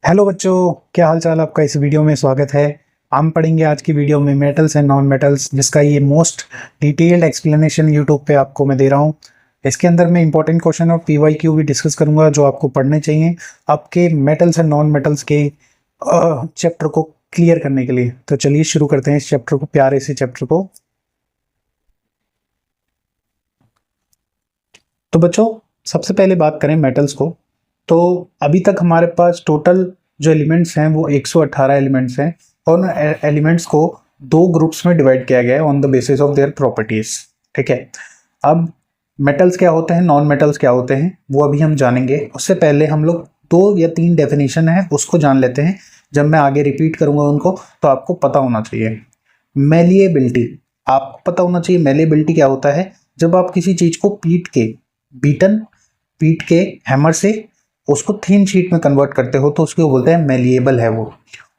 Hello बच्चों, क्या हाल चाल आपका। इस वीडियो में स्वागत है। हम पढ़ेंगे आज की वीडियो में मेटल्स एंड नॉन मेटल्स, जिसका ये मोस्ट डिटेल्ड एक्सप्लेनेशन यूट्यूब पे आपको मैं दे रहा हूँ। इसके अंदर मैं इंपॉर्टेंट क्वेश्चन और पीवाईक्यू भी डिस्कस करूंगा जो आपको पढ़ने चाहिए आपके मेटल्स एंड नॉन मेटल्स के चैप्टर को क्लियर करने के लिए। तो चलिए शुरू करते हैं इस चैप्टर को, प्यारे से चैप्टर को। तो बच्चों, सबसे पहले बात करें मेटल्स को, तो अभी तक हमारे पास टोटल जो एलिमेंट्स हैं वो 118 एलिमेंट्स हैं, और उन एलिमेंट्स को दो ग्रुप्स में डिवाइड किया गया है on the basis of their properties. ठीक है, अब मेटल्स क्या होते हैं, नॉन मेटल्स क्या होते हैं, वो अभी हम जानेंगे। उससे पहले हम लोग 2 या 3 डेफिनेशन है उसको जान लेते हैं। जब मैं आगे रिपीट करूंगा उनको तो आपको पता होना चाहिए। मेलिएबिलिटी, आपको पता होना चाहिए मेलिएबिलिटी क्या होता है। जब आप किसी चीज को पीट के हैमर से उसको थिन शीट में कन्वर्ट करते हो तो उसको बोलते हैं मेलिएबल है वो।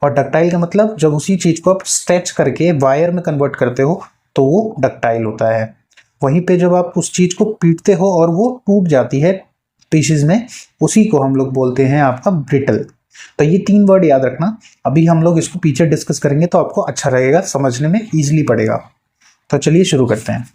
और डक्टाइल का मतलब जब उसी चीज को आप स्ट्रेच करके वायर में कन्वर्ट करते हो तो वो डक्टाइल होता है। वहीं पे जब आप उस चीज को पीटते हो और वो टूट जाती है पीसेस में, उसी को हम लोग बोलते हैं आपका ब्रिटल। तो ये 3 वर्ड याद रखना। अभी हम लोग इसको पीछे डिस्कस करेंगे तो आपको अच्छा रहेगा, समझने में इजीली पड़ेगा। तो चलिए शुरू करते हैं।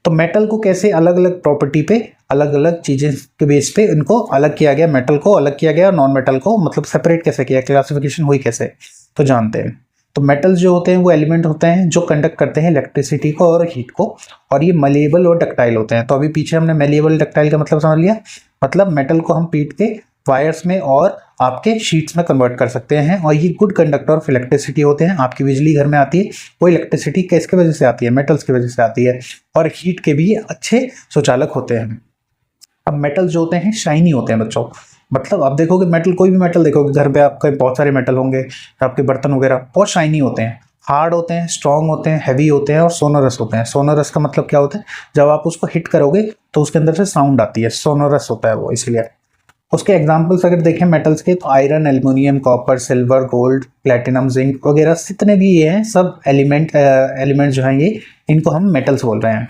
तो मेटल को कैसे अलग अलग प्रॉपर्टी पे, अलग अलग चीजें के बेस पे इनको अलग किया गया, मेटल को अलग किया गया, नॉन मेटल को मतलब सेपरेट कैसे किया, क्लासिफिकेशन हुई कैसे, तो जानते हैं। तो मेटल्स जो होते हैं वो एलिमेंट होते हैं जो कंडक्ट करते हैं इलेक्ट्रिसिटी को और हीट को, और ये मलेबल और डक्टाइल होते हैं। तो अभी पीछे हमने मलेबल डक्टाइल का मतलब समझ लिया। मतलब मेटल को हम पीट के वायर्स में और आपके शीट्स में कन्वर्ट कर सकते हैं, और ये गुड कंडक्टर ऑफ इलेक्ट्रिसिटी होते हैं। आपकी बिजली घर में आती है, वो इलेक्ट्रिसिटी किसके वजह से आती है, मेटल्स की वजह से आती है। और हीट के भी अच्छे सुचालक होते हैं। अब मेटल्स जो होते हैं शाइनी होते हैं बच्चों। मतलब आप देखोगे मेटल, कोई भी मेटल देखोगे घर पे आपके बहुत सारे मेटल होंगे, आपके बर्तन वगैरह बहुत शाइनी होते हैं, हार्ड होते हैं, स्ट्रांग होते हैं, हैवी होते हैं और सोनोरस होते हैं। सोनोरस का मतलब क्या होता है, जब आप उसको हिट करोगे तो उसके अंदर से साउंड आती है, सोनोरस होता है वो, इसलिए। उसके एग्जाम्पल्स अगर देखें मेटल्स के तो iron, aluminium, copper, silver, gold, platinum, zinc वगैरह जितने भी ये हैं सब एलिमेंट जो हैं ये, इनको हम मेटल्स बोल रहे हैं।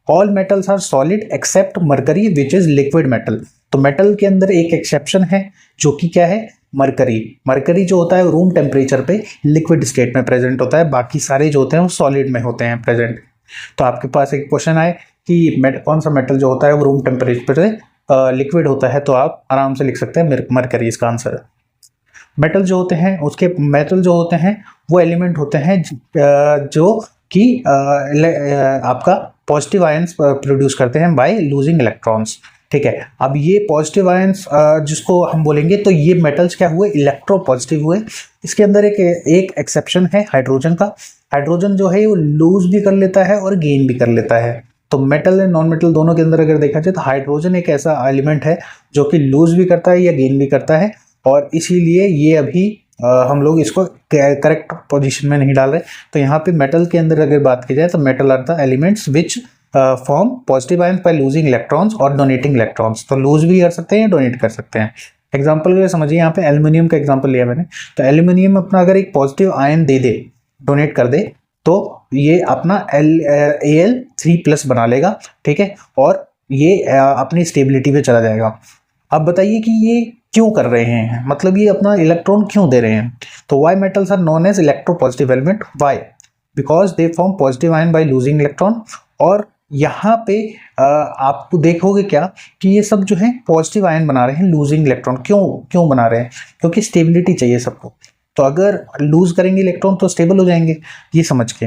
All metals are solid except mercury which is liquid metal. तो मेटल के अंदर एक एक्सेप्शन है जो कि क्या है, मरकरी। मरकरी जो होता है रूम टेम्परेचर पे लिक्विड स्टेट में प्रेजेंट होता है, बाकी सारे जो होते हैं वो सॉलिड में होते हैं प्रेजेंट। तो आपके पास एक क्वेश्चन आए कि कौन सा मेटल जो होता है वो रूम टेम्परेचर पे लिक्विड होता है, तो आप आराम से लिख सकते हैं मरकरी इसका आंसर है। मेटल जो होते हैं उसके मेटल जो होते हैं वो एलिमेंट होते हैं जो कि आपका पॉजिटिव आयंस प्रोड्यूस करते हैं बाय लूजिंग इलेक्ट्रॉन्स। ठीक है, अब ये पॉजिटिव आयंस जिसको हम बोलेंगे, तो ये मेटल्स क्या हुए, इलेक्ट्रो पॉजिटिव हुए। इसके अंदर एक एक्सेप्शन है हाइड्रोजन का। हाइड्रोजन जो है वो लूज भी कर लेता है और गेन भी कर लेता है। तो मेटल एंड नॉन मेटल दोनों के अंदर अगर देखा जाए तो हाइड्रोजन एक ऐसा एलिमेंट है जो कि लूज भी करता है या गेन भी करता है, और इसीलिए ये अभी हम लोग इसको करेक्ट पोजीशन में नहीं डाल रहे। तो यहाँ पे मेटल के अंदर अगर बात की जाए तो metal are the elements which form positive ions by losing electrons और डोनेटिंग इलेक्ट्रॉन्स। तो लूज भी कर सकते हैं, डोनेट कर सकते हैं। एग्जाम्पल के समझिए, यहाँ पे एल्यूमिनियम का एग्जाम्पल लिया मैंने। तो एल्यूमिनियम अपना अगर एक पॉजिटिव आयन दे दे, डोनेट कर दे, तो ये अपना Al3+ बना लेगा। ठीक है, और ये अपनी स्टेबिलिटी पे चला जाएगा। अब बताइए कि ये क्यों कर रहे हैं, मतलब ये अपना इलेक्ट्रॉन क्यों दे रहे हैं। तो why metals are known as electropositive element. Why? Because they form positive ion by losing electron. और यहाँ पे आप देखोगे क्या कि ये सब जो है पॉजिटिव आयन बना रहे हैं लूजिंग इलेक्ट्रॉन। क्यों बना रहे हैं, क्योंकि स्टेबिलिटी चाहिए सबको। तो अगर लूज करेंगे इलेक्ट्रॉन तो स्टेबल हो जाएंगे, ये समझ के।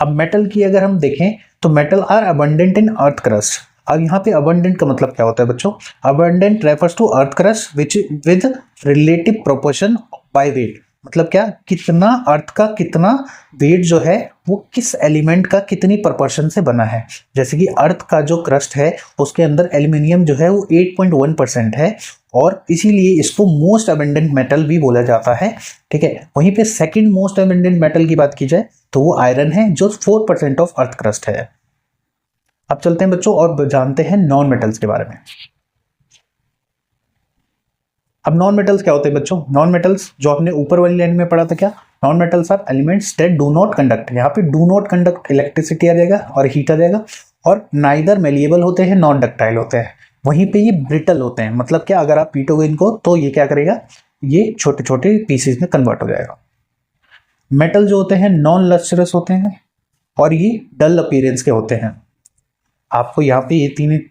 अब मेटल की अगर हम देखें तो metal are abundant in earth crust. अब यहाँ पे अबंडेंट का मतलब क्या होता है बच्चों, abundant refers to earth crust which with relative proportion by weight. मतलब क्या, कितना अर्थ का कितना वेट जो है वो किस एलिमेंट का कितनी प्रोपोर्शन से बना है। जैसे कि अर्थ का जो क्रस्ट है उसके अंदर एल्यूमिनियम जो है वो 8.1% है, और इसीलिए इसको मोस्ट अबंडेंट मेटल भी बोला जाता है। ठीक है, वहीं पे सेकंड मोस्ट अबंडेंट मेटल की बात की जाए तो वो आयरन है जो 4% ऑफ अर्थ क्रस्ट है। अब चलते हैं बच्चों और जानते हैं नॉन मेटल्स के बारे में। अब नॉन मेटल्स क्या होते हैं बच्चों, नॉन मेटल्स जो आपने ऊपर वाली लाइन में पढ़ा था, क्या non metals are elements that do not conduct. यहाँ पे डू नॉट कंडक्ट इलेक्ट्रिसिटी आ जाएगा और हीट आ जाएगा, और नाइदर मेलिएबल होते हैं नॉट डक्टाइल होते हैं। वहीं पे ये ब्रिटल होते हैं, मतलब क्या, अगर आप पीटोगे इनको तो ये क्या करेगा, ये छोटे छोटे पीसेस में कन्वर्ट हो जाएगा। मेटल जो होते हैं नॉन लस्टरस होते हैं और ये डल अपीयरेंस के होते हैं। आपको यहाँ पे ये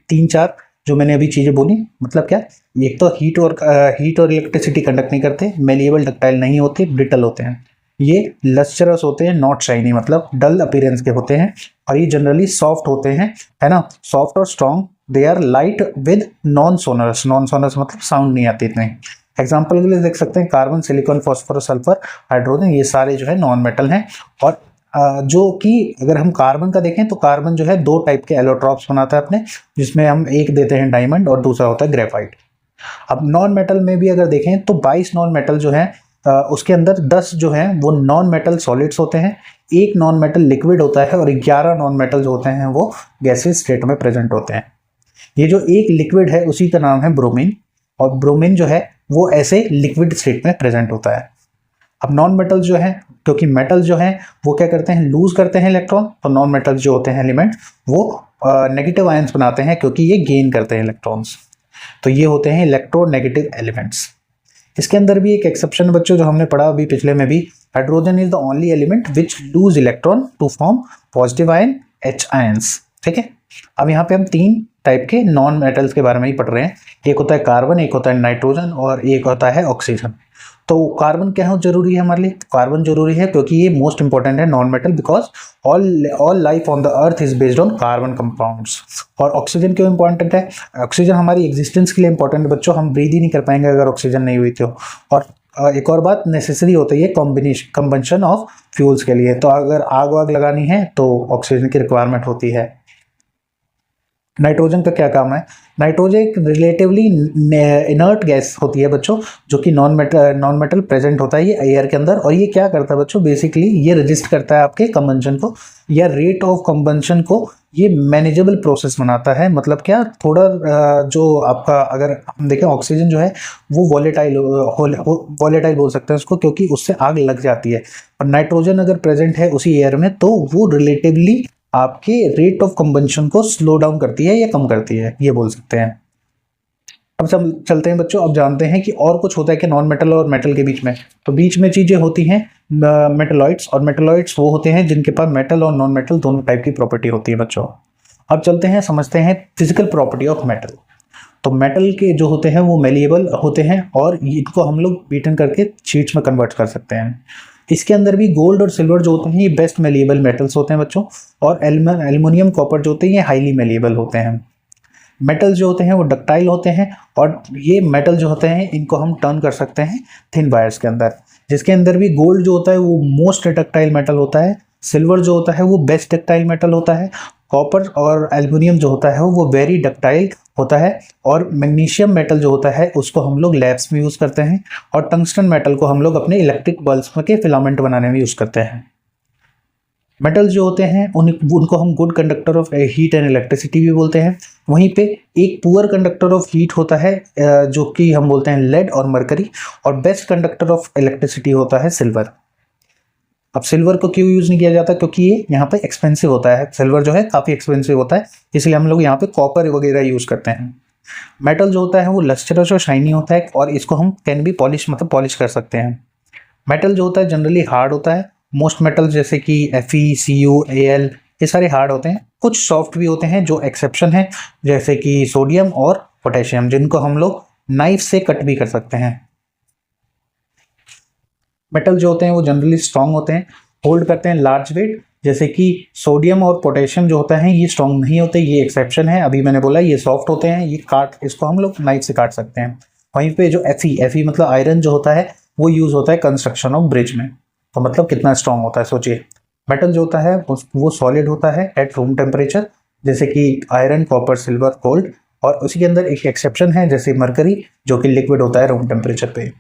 तीन चार जो मैंने अभी चीज़ें बोली, मतलब क्या, एक तो हीट और इलेक्ट्रिसिटी कंडक्ट नहीं करते, मेलिएबल डक्टाइल नहीं होते, ब्रिटल होते हैं। ये लस्टरस होते हैं, नॉट शाइनी, मतलब डल अपीयरेंस के होते हैं। और ये जनरली सॉफ्ट होते हैं, है ना, सॉफ्ट और strong. They are light with non sonorous मतलब साउंड नहीं आती इतने। एग्जाम्पल के लिए देख सकते हैं carbon, silicon, phosphorus, sulphur, hydrogen, ये सारे जो है नॉन मेटल हैं। और जो कि अगर हम कार्बन का देखें तो कार्बन जो है 2 टाइप के एलोट्रॉप्स बनाता है अपने, जिसमें हम एक देते हैं डायमंड और दूसरा होता है ग्रेफाइट। अब नॉन मेटल में भी अगर देखें तो 22 नॉन मेटल जो है, उसके अंदर 10 जो हैं वो नॉन मेटल सॉलिड्स होते हैं, एक नॉन मेटल लिक्विड होता है और 11 नॉन मेटल जो होते हैं वो गैसियस स्टेट में प्रेजेंट होते हैं। ये जो एक लिक्विड है उसी का नाम है ब्रोमीन, और ब्रोमीन जो है वो ऐसे लिक्विड स्टेट में प्रेजेंट होता है। अब नॉन मेटल जो है, क्योंकि मेटल जो है वो क्या करते हैं, लूज करते हैं इलेक्ट्रॉन, तो नॉन मेटल जो होते हैं एलिमेंट वो नेगेटिव आयंस बनाते हैं क्योंकि ये गेन करते हैं इलेक्ट्रॉन्स, तो ये होते हैं इलेक्ट्रोनेगेटिव एलिमेंट्स। इसके अंदर भी एक एक्सेप्शन बच्चों जो हमने पढ़ा अभी पिछले में भी, hydrogen is the only element which lose electron to form positive ion H ions. ठीक है, अब यहाँ पे हम 3 टाइप के नॉन मेटल्स के बारे में ही पढ़ रहे हैं। एक होता है कार्बन, एक होता है नाइट्रोजन और एक होता है ऑक्सीजन। तो कार्बन क्या जरूरी है हमारे लिए, कार्बन जरूरी है क्योंकि ये मोस्ट इंपॉर्टेंट है non metal, because all life on the earth is based on carbon compounds. और ऑक्सीजन क्यों इंपॉर्टेंट है, ऑक्सीजन हमारी एग्जिस्टेंस के लिए इंपॉर्टेंट है बच्चों, हम ब्रीथ ही नहीं कर पाएंगे अगर ऑक्सीजन नहीं हुई तो। और एक और बात नेसेसरी होती है कंबंशन ऑफ फ्यूल्स के लिए, तो अगर आग वाग लगानी है तो ऑक्सीजन की रिक्वायरमेंट होती है। नाइट्रोजन का क्या काम है, नाइट्रोजन एक रिलेटिवली इनर्ट गैस होती है बच्चों, जो कि नॉन मेटल प्रेजेंट होता है ये एयर के अंदर, और ये क्या करता है बच्चों, बेसिकली ये रजिस्ट करता है आपके कंबंशन को या रेट ऑफ कंबंशन को, ये मैनेजेबल प्रोसेस बनाता है। मतलब क्या, थोड़ा जो आपका अगर हम देखें ऑक्सीजन जो है वो वॉलेटाइल बोल सकते हैं उसको, क्योंकि उससे आग लग जाती है। और नाइट्रोजन अगर प्रेजेंट है उसी एयर में तो वो रिलेटिवली आपके रेट ऑफ कंबंशन को स्लो डाउन करती है या कम करती है, ये बोल सकते हैं। अब चलते हैं बच्चों, अब जानते हैं कि और कुछ होता है कि नॉन मेटल और मेटल के बीच में। तो बीच में चीजें होती हैं मेटलॉइड्स, और मेटलॉइड्स वो होते हैं जिनके पास मेटल और नॉन मेटल दोनों टाइप की प्रॉपर्टी होती है बच्चों। अब चलते हैं समझते हैं फिजिकल प्रॉपर्टी ऑफ मेटल। तो मेटल के जो होते हैं वो मेलिएबल होते हैं और इनको हम लोग बीटन करके शीट्स में कन्वर्ट कर सकते हैं। इसके अंदर भी गोल्ड और सिल्वर जो होते हैं ये बेस्ट मेलिएबल मेटल्स होते हैं बच्चों, और एल्युमिनियम, कॉपर जो होते हैं ये हाईली मेलिएबल होते हैं। मेटल जो होते हैं वो डक्टाइल होते हैं, और ये मेटल जो होते हैं इनको हम टर्न कर सकते हैं थिन वायर्स के अंदर, जिसके अंदर भी गोल्ड जो होता है वो मोस्ट डक्टाइल मेटल होता है, सिल्वर जो होता है वो बेस्ट डक्टाइल मेटल होता है, कॉपर और एल्युमिनियम जो होता है वो वेरी डक्टाइल होता है, और मैग्नीशियम मेटल जो होता है उसको हम लोग लैब्स में यूज़ करते हैं, और टंगस्टन मेटल को हम लोग अपने इलेक्ट्रिक बल्ब्स के फिलामेंट बनाने में यूज़ करते हैं। मेटल जो होते हैं उनको हम good conductor of heat and electricity भी बोलते हैं। वहीं पे एक पुअर कंडक्टर ऑफ हीट होता है जो कि हम बोलते हैं लेड और मरकरी, और बेस्ट कंडक्टर ऑफ इलेक्ट्रिसिटी होता है सिल्वर। अब सिल्वर को क्यों यूज़ नहीं किया जाता, क्योंकि ये यहाँ पे एक्सपेंसिव होता है, सिल्वर जो है काफ़ी एक्सपेंसिव होता है, इसलिए हम लोग यहाँ पे कॉपर वगैरह यूज़ करते हैं। मेटल जो होता है वो लस्टरस और शाइनी होता है, और इसको हम कैन भी पॉलिश कर सकते हैं। मेटल जो होता है जनरली हार्ड होता है, मोस्ट मेटल जैसे कि Fe, Cu, Al ये सारे हार्ड होते हैं। कुछ सॉफ्ट भी होते हैं जो एक्सेप्शन है, जैसे कि सोडियम और पोटेशियम, जिनको हम लोग नाइफ से कट भी कर सकते हैं। मेटल जो होते हैं वो जनरली स्ट्रांग होते हैं, होल्ड करते हैं लार्ज वेट, जैसे कि सोडियम और पोटेशियम जो होता है ये स्ट्रांग नहीं होते, ये एक्सेप्शन है। अभी मैंने बोला ये सॉफ्ट होते हैं, ये इसको हम लोग नाइफ से काट सकते हैं। वहीं पे जो Fe मतलब आयरन जो होता है वो यूज़ होता है कंस्ट्रक्शन ऑफ ब्रिज में, तो मतलब कितना स्ट्रांग होता है सोचिए। मेटल जो होता है वो सॉलिड होता है एट रूम टेम्परेचर, जैसे कि आयरन, कॉपर, सिल्वर, गोल्ड, और उसी के अंदर एक एक्सेप्शन है जैसे मरकरी जो कि लिक्विड होता है रूम टेम्परेचर पे।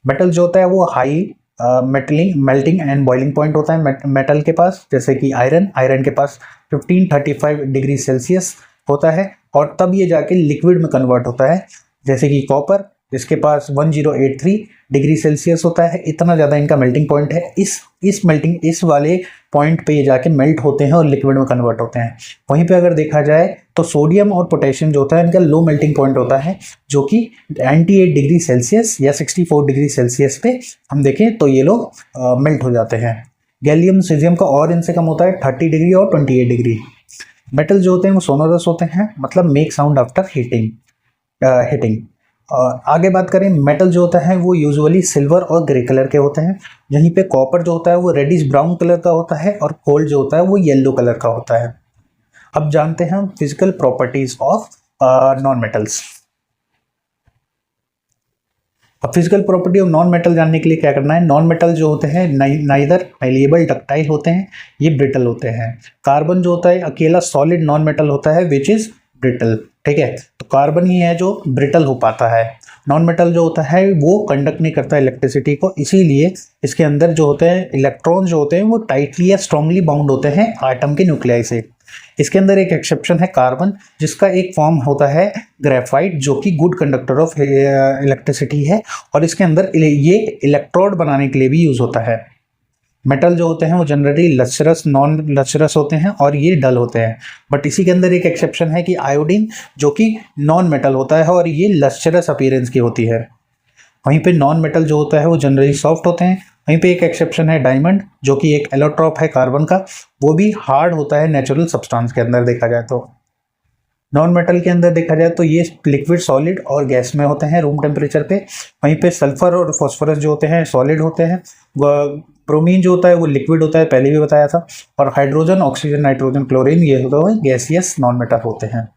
मेटल जो होता है वो high melting and boiling point होता है मेटल के पास, जैसे कि आयरन के पास 1535 डिग्री सेल्सियस होता है, और तब ये जाके लिक्विड में कन्वर्ट होता है, जैसे कि कॉपर जिसके पास 1083 डिग्री सेल्सियस होता है। इतना ज़्यादा इनका मेल्टिंग पॉइंट है, इस वाले पॉइंट पे ये जाके मेल्ट होते हैं और लिक्विड में कन्वर्ट होते हैं। वहीं पे अगर देखा जाए तो सोडियम और पोटेशियम जो होता है इनका लो मेल्टिंग पॉइंट होता है, जो कि 98 डिग्री सेल्सियस या 64 डिग्री सेल्सियस पे हम देखें तो ये लोग मेल्ट हो जाते हैं। गैलियम सीजियम का और इनसे कम होता है 30 डिग्री और 28 डिग्री। मेटल जो होते हैं वो सोनोरस होते हैं, मतलब मेक साउंड आफ्टर हीटिंग। आगे बात करें, मेटल जो होता है वो यूजुअली सिल्वर और ग्रे कलर के होते हैं, यहीं पे कॉपर जो होता है वो रेडिश ब्राउन कलर का होता है और गोल्ड जो होता है वो येलो कलर का होता है। अब जानते हैं हम physical properties of non metals. अब physical property of non metal जानने के लिए क्या करना है, नॉन मेटल जो होते हैं नाइदर मेलिएबल डक्टाइल होते हैं, ये ब्रिटल होते हैं। कार्बन जो होता है अकेला सॉलिड नॉन मेटल होता है विच इज ब्रिटल, ठीक है, तो कार्बन ही है जो ब्रिटल हो पाता है। नॉन मेटल जो होता है वो कंडक्ट नहीं करता इलेक्ट्रिसिटी को, इसीलिए इसके अंदर जो होते हैं इलेक्ट्रॉन जो होते हैं वो टाइटली या स्ट्रांगली बाउंड होते हैं आइटम के न्यूक्लियाई से। इसके अंदर एक एक्सेप्शन है कार्बन, जिसका एक फॉर्म होता है ग्रेफाइट, जो कि गुड कंडक्टर ऑफ इलेक्ट्रिसिटी है, और इसके अंदर ये इलेक्ट्रोड बनाने के लिए भी यूज होता है। मेटल जो होते हैं वो जनरली लचरस नॉन लचरस होते हैं और ये डल होते हैं, बट इसी के अंदर एक एक्सेप्शन है कि आयोडीन जो कि नॉन मेटल होता है और ये लचरस अपीयरेंस की होती है। वहीं पे नॉन मेटल जो होता है वो जनरली सॉफ्ट होते हैं। वहीं पे एक एक्सेप्शन है डायमंड, जो कि एक एलोट्रॉप है कार्बन का, वो भी हार्ड होता है नेचुरल सब्सटेंस के अंदर देखा जाए तो। नॉन मेटल के अंदर देखा जाए तो ये लिक्विड, सॉलिड और गैस में होते हैं रूम टेम्परेचर पे। वहीं पे सल्फर और फॉस्फोरस जो होते हैं सॉलिड होते हैं, ब्रोमीन जो होता है वो लिक्विड होता है, पहले भी बताया था, और हाइड्रोजन, ऑक्सीजन, नाइट्रोजन, क्लोरीन ये होता है गैसियस नॉन मेटल होते हैं।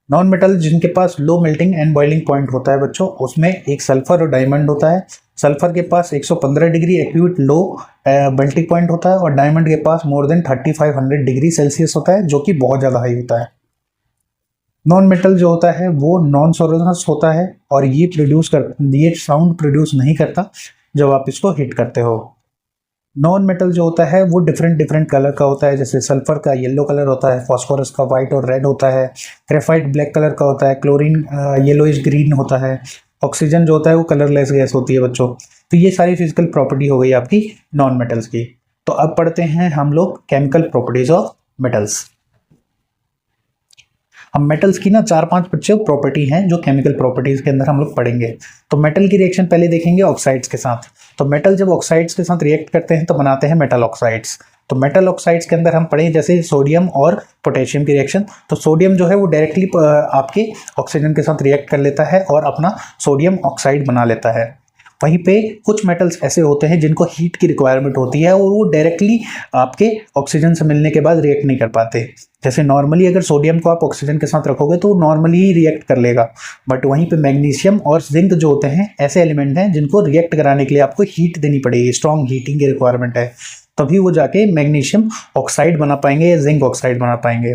नॉन मेटल जिनके पास low melting and boiling point होता है बच्चों, उसमें एक सल्फर और डायमंड होता है। सल्फर के पास 115 degree acute low melting point होता है और डायमंड के पास मोर देन 3500 डिग्री सेल्सियस होता है, जो कि बहुत ज़्यादा हाई होता है। नॉन मेटल जो होता है वो नॉन सोनोरस होता है और ये साउंड प्रोड्यूस नहीं करता जब आप इसको हिट करते हो। नॉन मेटल जो होता है वो डिफरेंट कलर का होता है, जैसे सल्फर का येलो कलर होता है, फॉस्फोरस का वाइट और रेड होता है, ग्रेफाइट ब्लैक कलर का होता है, क्लोरीन येलोइश ग्रीन होता है, ऑक्सीजन जो होता है वो कलरलेस गैस होती है बच्चों। तो ये सारी फिजिकल प्रॉपर्टी हो गई आपकी नॉन मेटल्स की। तो अब पढ़ते हैं हम लोग केमिकल प्रॉपर्टीज ऑफ मेटल्स। अब मेटल्स की ना 4-5 बच्चे प्रॉपर्टी हैं जो केमिकल प्रॉपर्टीज के अंदर हम लोग पढ़ेंगे। तो मेटल की रिएक्शन पहले देखेंगे ऑक्साइड्स के साथ। तो मेटल जब ऑक्साइड्स के साथ रिएक्ट करते हैं तो बनाते हैं मेटल ऑक्साइड्स। तो मेटल ऑक्साइड्स के अंदर हम पढ़ें जैसे सोडियम और पोटेशियम की रिएक्शन। तो सोडियम जो है वो डायरेक्टली आपके ऑक्सीजन के साथ रिएक्ट कर लेता है और अपना सोडियम ऑक्साइड बना लेता है। वहीं पे कुछ मेटल्स ऐसे होते हैं जिनको हीट की रिक्वायरमेंट होती है और वो डायरेक्टली आपके ऑक्सीजन से मिलने के बाद रिएक्ट नहीं कर पाते। जैसे नॉर्मली अगर सोडियम को आप ऑक्सीजन के साथ रखोगे तो नॉर्मली ही रिएक्ट कर लेगा, बट वहीं पे मैग्नीशियम और जिंक जो होते हैं ऐसे एलिमेंट हैं जिनको रिएक्ट कराने के लिए आपको हीट देनी पड़ेगी, स्ट्रॉन्ग हीटिंग की रिक्वायरमेंट है, तभी वो जाके मैग्नीशियम ऑक्साइड बना पाएंगे या जिंक ऑक्साइड बना पाएंगे।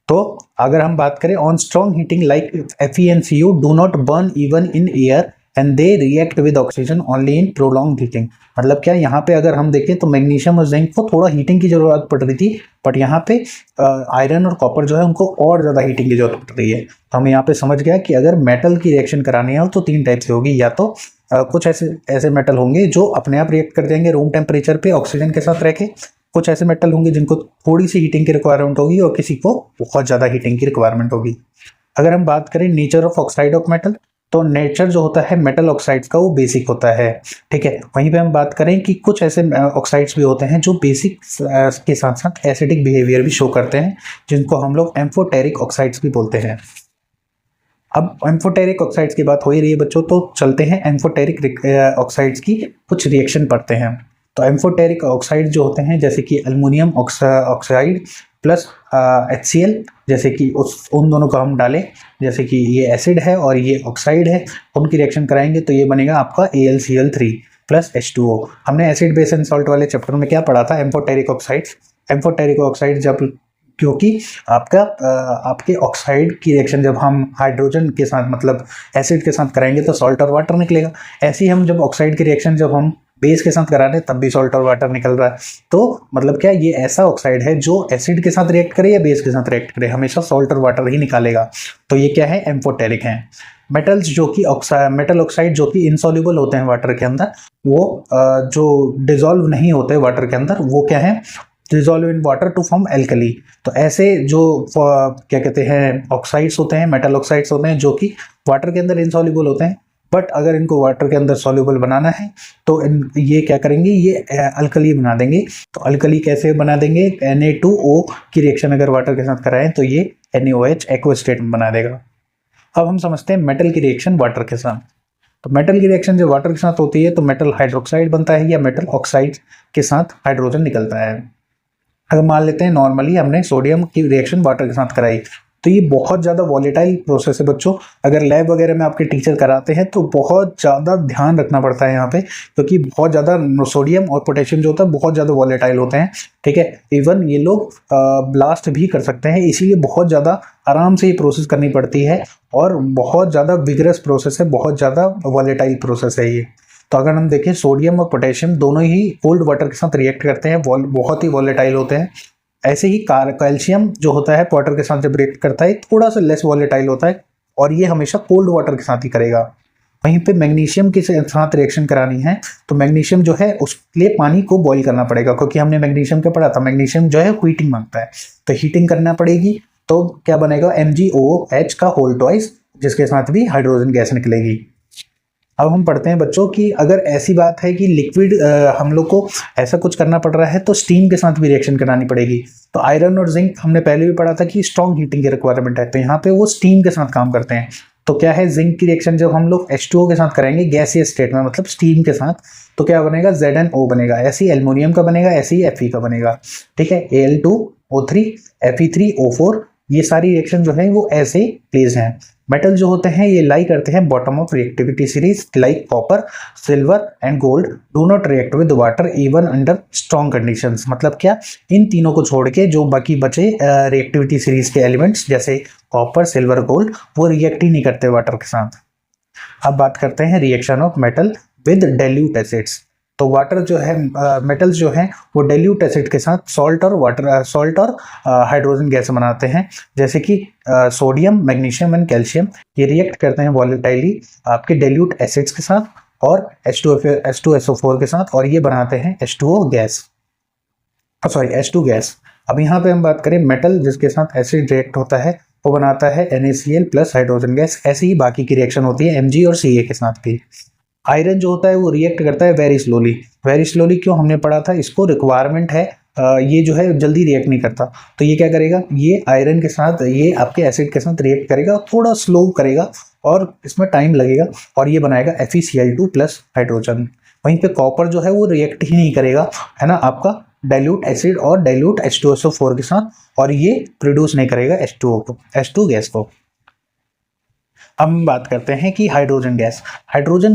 तो अगर हम बात करें on strong heating like FeNCu do not burn even in air and they react with oxygen only in prolong heating. मतलब क्या, यहाँ पे अगर हम देखें तो मैग्नीशियम और जिंक को थोड़ा हीटिंग की जरूरत पड़ रही थी, बट यहाँ पे आयरन और कॉपर जो है उनको और ज़्यादा हीटिंग की जरूरत पड़ रही है। तो हम यहाँ पे समझ गया कि अगर मेटल की रिएक्शन करानी है तो 3 टाइप से होगी, या तो कुछ ऐसे मेटल होंगे जो अपने आप रिएक्ट कर देंगे रूम टेम्परेचर पे ऑक्सीजन के साथ रह के, कुछ ऐसे मेटल होंगे जिनको थोड़ी सी हीटिंग की रिक्वायरमेंट होगी और किसी को बहुत ज़्यादा हीटिंग की रिक्वायरमेंट होगी। अगर हम बात करें nature of oxide of metal, तो नेचर जो होता है मेटल ऑक्साइड्स का वो बेसिक होता है, ठीक है। वहीं पे हम बात करें कि कुछ ऐसे ऑक्साइड्स भी होते हैं जो बेसिक के साथ साथ एसिडिक बिहेवियर भी शो करते हैं, जिनको हम लोग एम्फोटेरिक ऑक्साइड्स भी बोलते हैं। अब एम्फोटेरिक ऑक्साइड्स की बात हो ही रही है बच्चों, तो चलते हैं एम्फोटेरिक ऑक्साइड्स की कुछ रिएक्शन पढ़ते हैं। तो एम्फोटेरिक ऑक्साइड जो होते हैं जैसे कि एल्युमिनियम ऑक्साइड प्लस HCl, जैसे कि उन दोनों को हम डालें, जैसे कि ये एसिड है और ये ऑक्साइड है, उनकी रिएक्शन कराएंगे तो ये बनेगा आपका AlCl3 प्लस H2O। हमने एसिड बेस एंड सॉल्ट वाले चैप्टर में क्या पढ़ा था, एम्फोटेरिक ऑक्साइड्स। एम्फोटेरिक ऑक्साइड जब, क्योंकि आपके ऑक्साइड की रिएक्शन जब हम हाइड्रोजन के साथ मतलब एसिड के साथ कराएंगे तो सॉल्ट और वाटर निकलेगा। ऐसे ही हम जब ऑक्साइड की रिएक्शन जब हम बेस के साथ करा रहे हैं तब भी सॉल्ट और वाटर निकल रहा है। तो मतलब क्या, ये ऐसा ऑक्साइड है जो एसिड के साथ रिएक्ट करे या बेस के साथ रिएक्ट करे, हमेशा सॉल्ट और वाटर ही निकालेगा। तो ये क्या है, एम्फोटेरिक है। मेटल्स जो कि मेटल ऑक्साइड जो कि इनसॉल्युबल होते हैं वाटर के अंदर, वो जो डिजोल्व नहीं होते वाटर के अंदर, वो क्या है, dissolve in water to form alkali. तो ऐसे जो क्या कहते हैं ऑक्साइड्स होते हैं, मेटल ऑक्साइड्स होते हैं जो कि वाटर के अंदर इनसॉल्युबल होते हैं, बट अगर इनको वाटर के अंदर सॉल्युबल बनाना है तो ये क्या करेंगे, ये अल्कली बना देंगे। तो अल्कली कैसे बना देंगे, Na2O की रिएक्शन अगर वाटर के साथ कराएं तो ये NaOH एक्वस स्टेट में बना देगा। अब हम समझते हैं मेटल की रिएक्शन वाटर के साथ। तो मेटल की रिएक्शन जो वाटर के साथ होती है तो मेटल हाइड्रोक्साइड बनता है या मेटल ऑक्साइड के साथ हाइड्रोजन निकलता है। अगर मान लेते हैं नॉर्मली हमने सोडियम की रिएक्शन वाटर के साथ कराई, तो ये बहुत ज़्यादा वॉलेटाइल प्रोसेस है बच्चों। अगर लैब वगैरह में आपके टीचर कराते हैं तो बहुत ज़्यादा ध्यान रखना पड़ता है यहाँ पे, क्योंकि बहुत ज़्यादा सोडियम और पोटेशियम जो होता है बहुत ज़्यादा वॉलेटाइल होते हैं, ठीक है। इवन ये लोग ब्लास्ट भी कर सकते हैं, इसीलिए बहुत ज़्यादा आराम से ये प्रोसेस करनी पड़ती है और बहुत ज़्यादा विगरस प्रोसेस है, बहुत ज़्यादा वॉलेटाइल प्रोसेस है ये। तो अगर हम देखें सोडियम और पोटेशियम दोनों ही कोल्ड वाटर के साथ रिएक्ट करते हैं, बहुत ही वॉलेटाइल होते हैं। ऐसे ही कैल्शियम जो होता है वाटर के साथ जब रिएक्ट करता है थोड़ा सा लेस वॉलेटाइल होता है और ये हमेशा कोल्ड वाटर के साथ ही करेगा। वहीं पे मैग्नीशियम के साथ रिएक्शन करानी है तो मैग्नीशियम जो है उसके लिए पानी को बॉईल करना पड़ेगा, क्योंकि हमने मैग्नीशियम क्या पढ़ा था, मैग्नीशियम जो है हीटिंग मांगता है, तो हीटिंग करना पड़ेगी। तो क्या बनेगा, MgOH का होल ट्वाइस, जिसके साथ भी हाइड्रोजन गैस निकलेगी। अब हम पढ़ते हैं बच्चों कि अगर ऐसी बात है कि लिक्विड हम लोग को ऐसा कुछ करना पड़ रहा है तो स्टीम के साथ भी रिएक्शन करानी पड़ेगी। तो आयरन और जिंक हमने पहले भी पढ़ा था कि स्ट्रॉन्ग हीटिंग की रिक्वायरमेंट है, तो यहाँ पे वो स्टीम के साथ काम करते हैं। तो क्या है, जिंक की रिएक्शन जब हम लोग H2O के साथ कराएंगे गैसियस स्टेट में, मतलब स्टीम के साथ, तो क्या बनेगा, ZnO बनेगा। ऐसे ही एल्युमिनियम का बनेगा, ऐसे ही Fe का बनेगा, ठीक है। Al2O3 Fe3O4 ये सारी रिएक्शन जो है वो ऐसे प्लेस हैं। मेटल जो होते हैं ये लाई करते हैं bottom of reactivity series, like copper, silver and gold do not react with water even under strong conditions. मतलब क्या, इन तीनों को छोड़ के जो बाकी बचे रिएक्टिविटी सीरीज के एलिमेंट्स जैसे कॉपर, सिल्वर, गोल्ड, वो रिएक्ट ही नहीं करते वाटर के साथ। अब बात करते हैं reaction of metal with dilute acids. तो वाटर जो है, मेटल्स जो हैं वो डाइल्यूट एसिड के साथ सॉल्ट और हाइड्रोजन गैस बनाते हैं, जैसे कि सोडियम, मैग्नीशियम एंड कैल्शियम। ये रिएक्ट करते हैं वॉलेटाइली आपके डाइल्यूट एसिड्स के साथ और H2SO4 के साथ, और ये बनाते हैं H2O gas, sorry H2 gas. अब यहाँ पे हम बात करें मेटल जिसके साथ एसिड रिएक्ट होता है वो बनाता है NaCl प्लस हाइड्रोजन गैस। ऐसे ही बाकी की रिएक्शन होती है Mg और Ca के साथ भी। आयरन जो होता है वो रिएक्ट करता है वेरी स्लोली क्यों, हमने पढ़ा था, इसको रिक्वायरमेंट है, ये जो है जल्दी रिएक्ट नहीं करता, तो ये क्या करेगा, ये आयरन के साथ, ये आपके एसिड के साथ रिएक्ट करेगा, थोड़ा स्लो करेगा और इसमें टाइम लगेगा, और ये बनाएगा FeCl2 प्लस हाइड्रोजन। वहीं पे कॉपर जो है वो रिएक्ट ही नहीं करेगा, है ना, आपका डाइल्यूट एसिड और डाइल्यूट H2SO4 के साथ, और ये प्रोड्यूस नहीं करेगा H2 गैस को। अब हम बात करते हैं कि हाइड्रोजन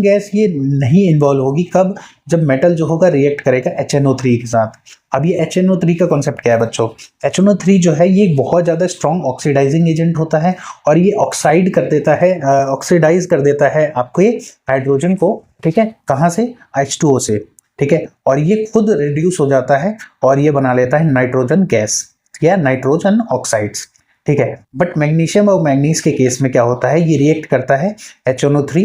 गैस ये नहीं इन्वॉल्व होगी कब, जब मेटल जो होगा रिएक्ट करेगा HNO3 के साथ। अब ये HNO3 का कॉन्सेप्ट क्या है बच्चों, HNO3 जो है ये बहुत ज़्यादा स्ट्रॉन्ग ऑक्सीडाइजिंग एजेंट होता है और ये ऑक्साइड कर देता है, ऑक्सीडाइज कर देता है आपके हाइड्रोजन को, ठीक है, कहाँ से, H2O से, ठीक है, और ये खुद रिड्यूस हो जाता है और ये बना लेता है नाइट्रोजन गैस या नाइट्रोजन ऑक्साइड्स, ठीक है। बट मैग्नीशियम और मैग्नीज के केस में क्या होता है, ये रिएक्ट करता है HNO3,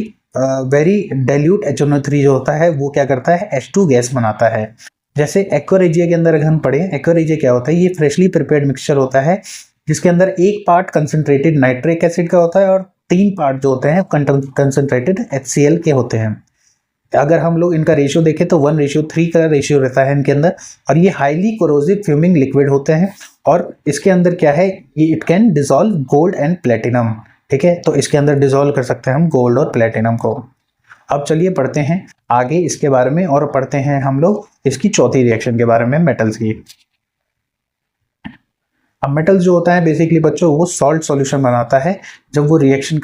वेरी डाइल्यूट HNO3 जो होता है वो क्या करता है, H2 गैस बनाता है। जैसे एक्वा के अंदर अगर हम पढ़े, एक्वा क्या होता है, ये फ्रेशली प्रिपेयर्ड मिक्सचर होता है जिसके अंदर 1 पार्ट कंसनट्रेटेड नाइट्रिक एसिड का होता है और 3 पार्ट जो होते हैं कंसनट्रेटेड HCl के होते हैं। अगर हम लोग इनका रेशियो देखें तो 1:3 का रेशियो रहता है इनके अंदर, और ये हाईली कोरोसिव फ्यूमिंग लिक्विड होते हैं, और इसके अंदर क्या है, ये it can dissolve gold and platinum, ठीक है, तो इसके अंदर डिसॉल्व कर सकते हैं हम गोल्ड और प्लेटिनम को। अब चलिए पढ़ते हैं आगे इसके बारे में, और पढ़ते हैं हम लोग इसकी चौथी रिएक्शन के बारे में, मेटल्स की। अब मेटल जो होता है बेसिकली बच्चों वो सॉल्ट सॉल्यूशन बनाता है। जब वो रिएक्शन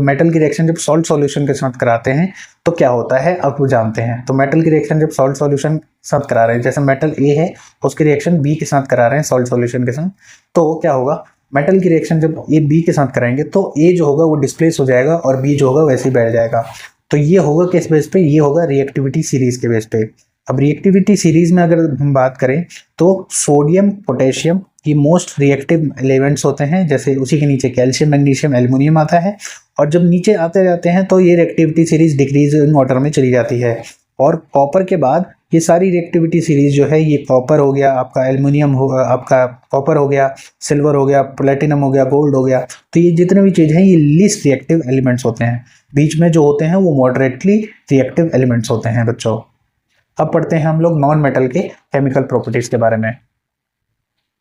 मेटल की रिएक्शन जब सॉल्ट सॉल्यूशन के साथ कराते हैं तो क्या होता है, अब वो जानते हैं। तो मेटल की रिएक्शन जब सॉल्ट सॉल्यूशन के साथ करा रहे हैं, जैसे मेटल A है उसकी रिएक्शन B के साथ करा रहे हैं सॉल्ट सॉल्यूशन के साथ, तो क्या होगा, मेटल की रिएक्शन जब A B के साथ कराएंगे तो A जो होगा वो डिस्प्लेस हो जाएगा और B जो होगा वैसे ही बैठ जाएगा। तो ये होगा किस बेस पे, ये होगा रिएक्टिविटी सीरीज के बेस पे। अब रिएक्टिविटी सीरीज में अगर हम बात करें तो सोडियम, पोटेशियम ये मोस्ट रिएक्टिव एलिमेंट्स होते हैं, जैसे उसी के नीचे कैल्शियम, मैग्नीशियम, एल्युमिनियम आता है, और जब नीचे आते जाते हैं तो ये रिएक्टिविटी सीरीज डिक्रीजिंग ऑर्डर में चली जाती है। और कॉपर के बाद ये सारी रिएक्टिविटी सीरीज जो है, ये कॉपर हो गया आपका, एल्युमिनियम हो, आपका कॉपर हो गया, सिल्वर हो गया, प्लेटिनम हो गया, गोल्ड हो गया, तो ये जितने भी चीज़ हैं ये लीस्ट रिएक्टिव एलिमेंट्स होते हैं। बीच में जो होते हैं वो मॉडरेटली रिएक्टिव एलिमेंट्स होते हैं बच्चों। अब पढ़ते हैं हम लोग नॉन मेटल के केमिकल प्रॉपर्टीज के बारे में।